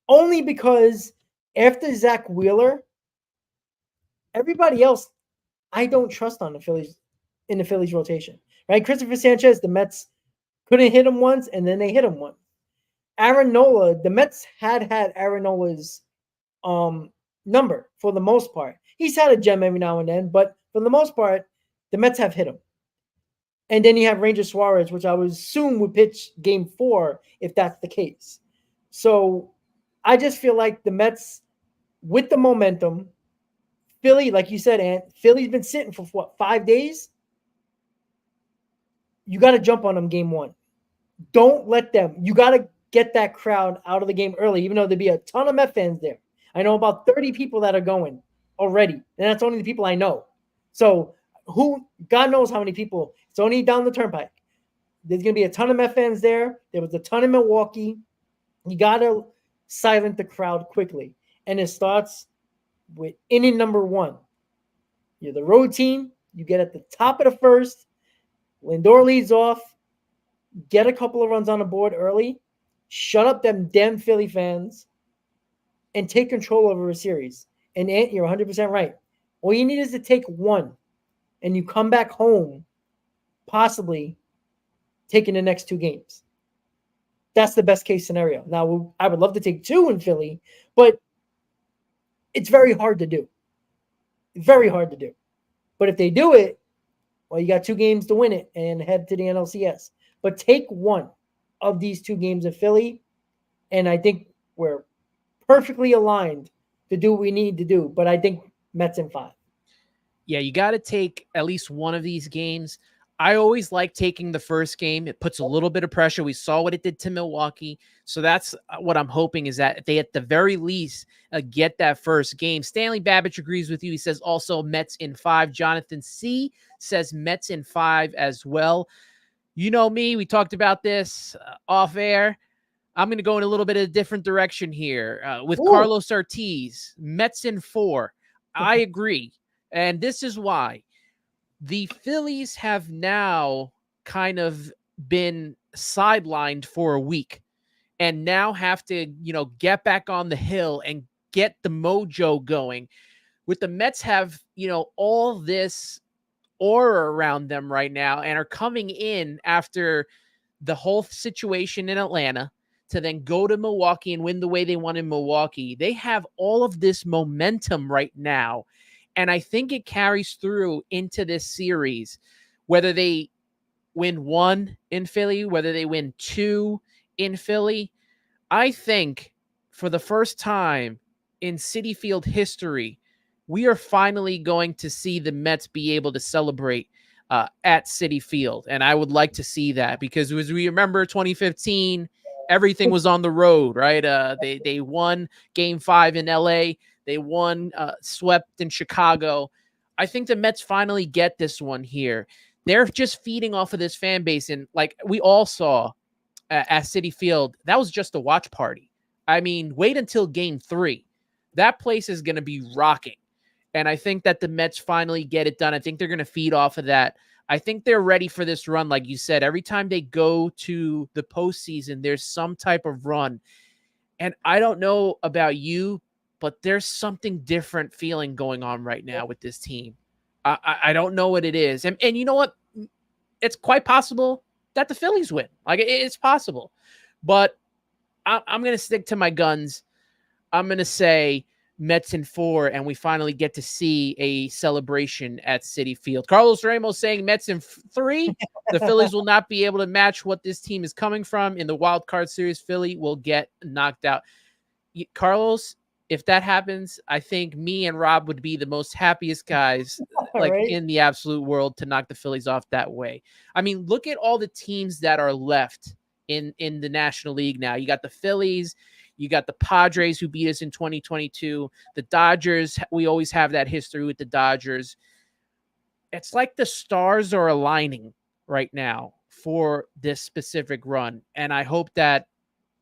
only because after Zach Wheeler, everybody else I don't trust on the Phillies in the Phillies rotation, right? Christopher Sanchez, the Mets couldn't hit him once, and then they hit him once. Aaron Nola, the Mets had Aaron Nola's number for the most part. He's had a gem every now and then, but for the most part, the Mets have hit him. And then you have Ranger Suarez, which I would assume would pitch game 4 if that's the case. So I just feel like the Mets, with the momentum, Philly, like you said, Ant, Philly's been sitting for 5 days? You got to jump on them game 1. Don't let them. You got to get that crowd out of the game early, even though there'd be a ton of Met fans there. I know about 30 people that are going already, and that's only the people I know. So God knows how many people. It's only down the turnpike. There's going to be a ton of Met fans there. There was a ton in Milwaukee. You got to silence the crowd quickly. And it starts with inning number 1. You're the road team. You get at the top of the first. Lindor leads off. Get a couple of runs on the board early. Shut up them damn Philly fans. And take control over a series. And Ant, you're 100% right. All you need is to take 1. And you come back home, possibly taking the next 2 games. That's the best case scenario. Now, I would love to take 2 in Philly, but it's very hard to do. Very hard to do. But if they do it, well, you got 2 games to win it and head to the NLCS. But take 1 of these 2 games in Philly, and I think we're perfectly aligned to do what we need to do. But I think Mets in 5. Yeah, you got to take at least one of these games. I always like taking the first game. It puts a little bit of pressure. We saw what it did to Milwaukee. So that's what I'm hoping, is that they at the very least get that first game. Stanley Babbage agrees with you. He says also Mets in 5. Jonathan C. says Mets in 5 as well. You know me. We talked about this off air. I'm going to go in a little bit of a different direction here with Carlos Ortiz. Mets in 4. I agree. And this is why. The Phillies have now kind of been sidelined for a week and now have to, get back on the hill and get the mojo going. With the Mets have, all this aura around them right now and are coming in after the whole situation in Atlanta to then go to Milwaukee and win the way they won in Milwaukee. They have all of this momentum right now. And I think it carries through into this series, whether they win 1 in Philly, whether they win 2 in Philly. I think for the first time in Citi Field history, we are finally going to see the Mets be able to celebrate at Citi Field. And I would like to see that, because as we remember 2015, everything was on the road, right? They won Game 5 in LA. They won, swept in Chicago. I think the Mets finally get this one here. They're just feeding off of this fan base. And like we all saw at Citi Field, that was just a watch party. I mean, wait until Game 3. That place is going to be rocking. And I think that the Mets finally get it done. I think they're going to feed off of that. I think they're ready for this run. Like you said, every time they go to the postseason, there's some type of run. And I don't know about you, but there's something different feeling going on right now with this team. I don't know what it is. And you know what? It's quite possible that the Phillies win. Like, it's possible. But I'm going to stick to my guns. I'm going to say Mets in 4, and we finally get to see a celebration at Citi Field. Carlos Ramos saying Mets in 3. The Phillies will not be able to match what this team is coming from. In the wild card series, Philly will get knocked out. Carlos, if that happens, I think me and Rob would be the most happiest guys like Right? in the absolute world to knock the Phillies off that way. I mean, look at all the teams that are left in the National League now. You got the Phillies, you got the Padres who beat us in 2022, the Dodgers. We always have that history with the Dodgers. It's like the stars are aligning right now for this specific run, and I hope that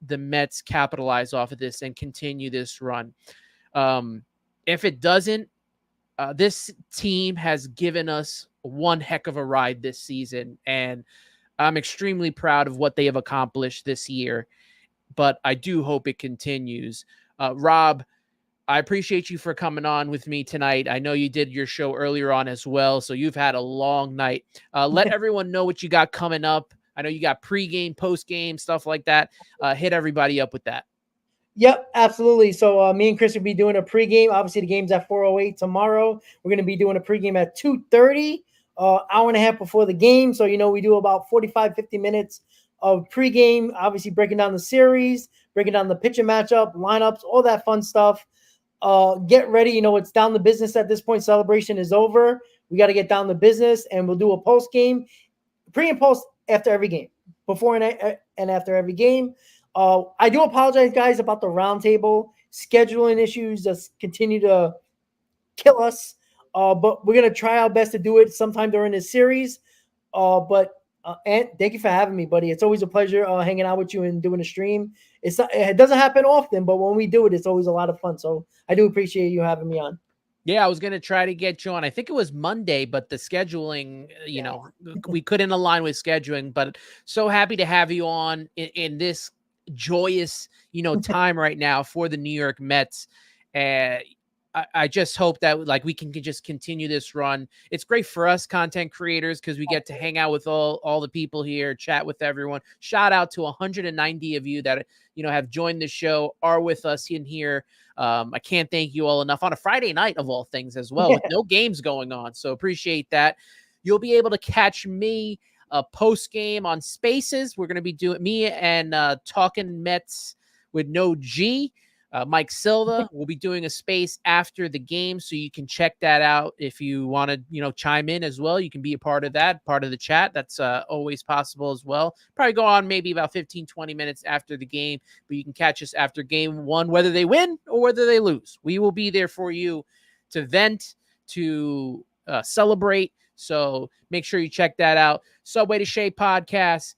the Mets capitalize off of this and continue this run. If it doesn't, this team has given us one heck of a ride this season, and I'm extremely proud of what they have accomplished this year, but I do hope it continues. Rob, I appreciate you for coming on with me tonight. I know you did your show earlier on as well, so you've had a long night. Let everyone know what you got coming up. I know you got pregame, postgame, stuff like that. Hit everybody up with that. Yep, absolutely. So me and Chris will be doing a pregame. Obviously, the game's at 4:08 tomorrow. We're going to be doing a pregame at 2:30, hour and a half before the game. So, we do about 45, 50 minutes of pregame, obviously breaking down the series, breaking down the pitcher matchup, lineups, all that fun stuff. Get ready. It's down to business at this point. Celebration is over. We got to get down to business, and we'll do a post game, pre and post after every game, before and after every game. I do apologize, guys, about the roundtable. Scheduling issues just continue to kill us. But we're going to try our best to do it sometime during this series. And thank you for having me, buddy. It's always a pleasure hanging out with you and doing a stream. It doesn't happen often, but when we do it, it's always a lot of fun. So I do appreciate you having me on. Yeah, I was going to try to get you on. I think it was Monday, but the scheduling, we couldn't align with scheduling, but so happy to have you on in this joyous, time right now for the New York Mets. I just hope that we can just continue this run. It's great for us content creators because we get to hang out with all the people here, chat with everyone. Shout out to 190 of you that have joined the show, are with us in here. I can't thank you all enough on a Friday night of all things as well, with no games going on. So appreciate that. You'll be able to catch me post game on Spaces. We're going to be doing me and Talking Mets with no G. Mike Silva will be doing a space after the game, so you can check that out if you want to, chime in as well. You can be a part of that, part of the chat. That's always possible as well. Probably go on maybe about 15, 20 minutes after the game, but you can catch us after game one, whether they win or whether they lose. We will be there for you to vent, to celebrate. So make sure you check that out. Subway to Shea podcast.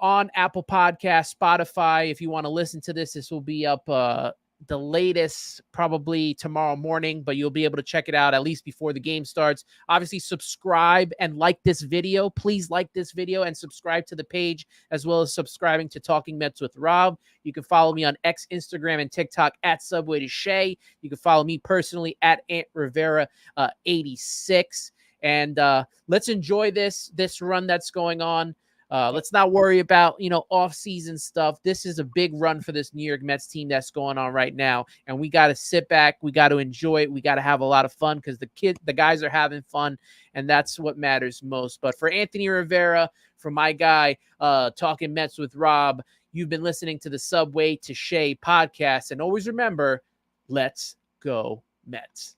On Apple Podcasts, Spotify. If you want to listen to this will be up the latest probably tomorrow morning, but you'll be able to check it out at least before the game starts. Obviously, subscribe and like this video. Please like this video and subscribe to the page, as well as subscribing to Talking Mets with Rob. You can follow me on X, Instagram, and TikTok at Subway to Shea. You can follow me personally at Ant Rivera 86. And let's enjoy this run that's going on. Let's not worry about, off-season stuff. This is a big run for this New York Mets team that's going on right now. And we got to sit back. We got to enjoy it. We got to have a lot of fun because the guys are having fun, and that's what matters most. But for Anthony Rivera, for my guy, Talking Mets with Rob, you've been listening to the Subway to Shea podcast. And always remember, let's go Mets.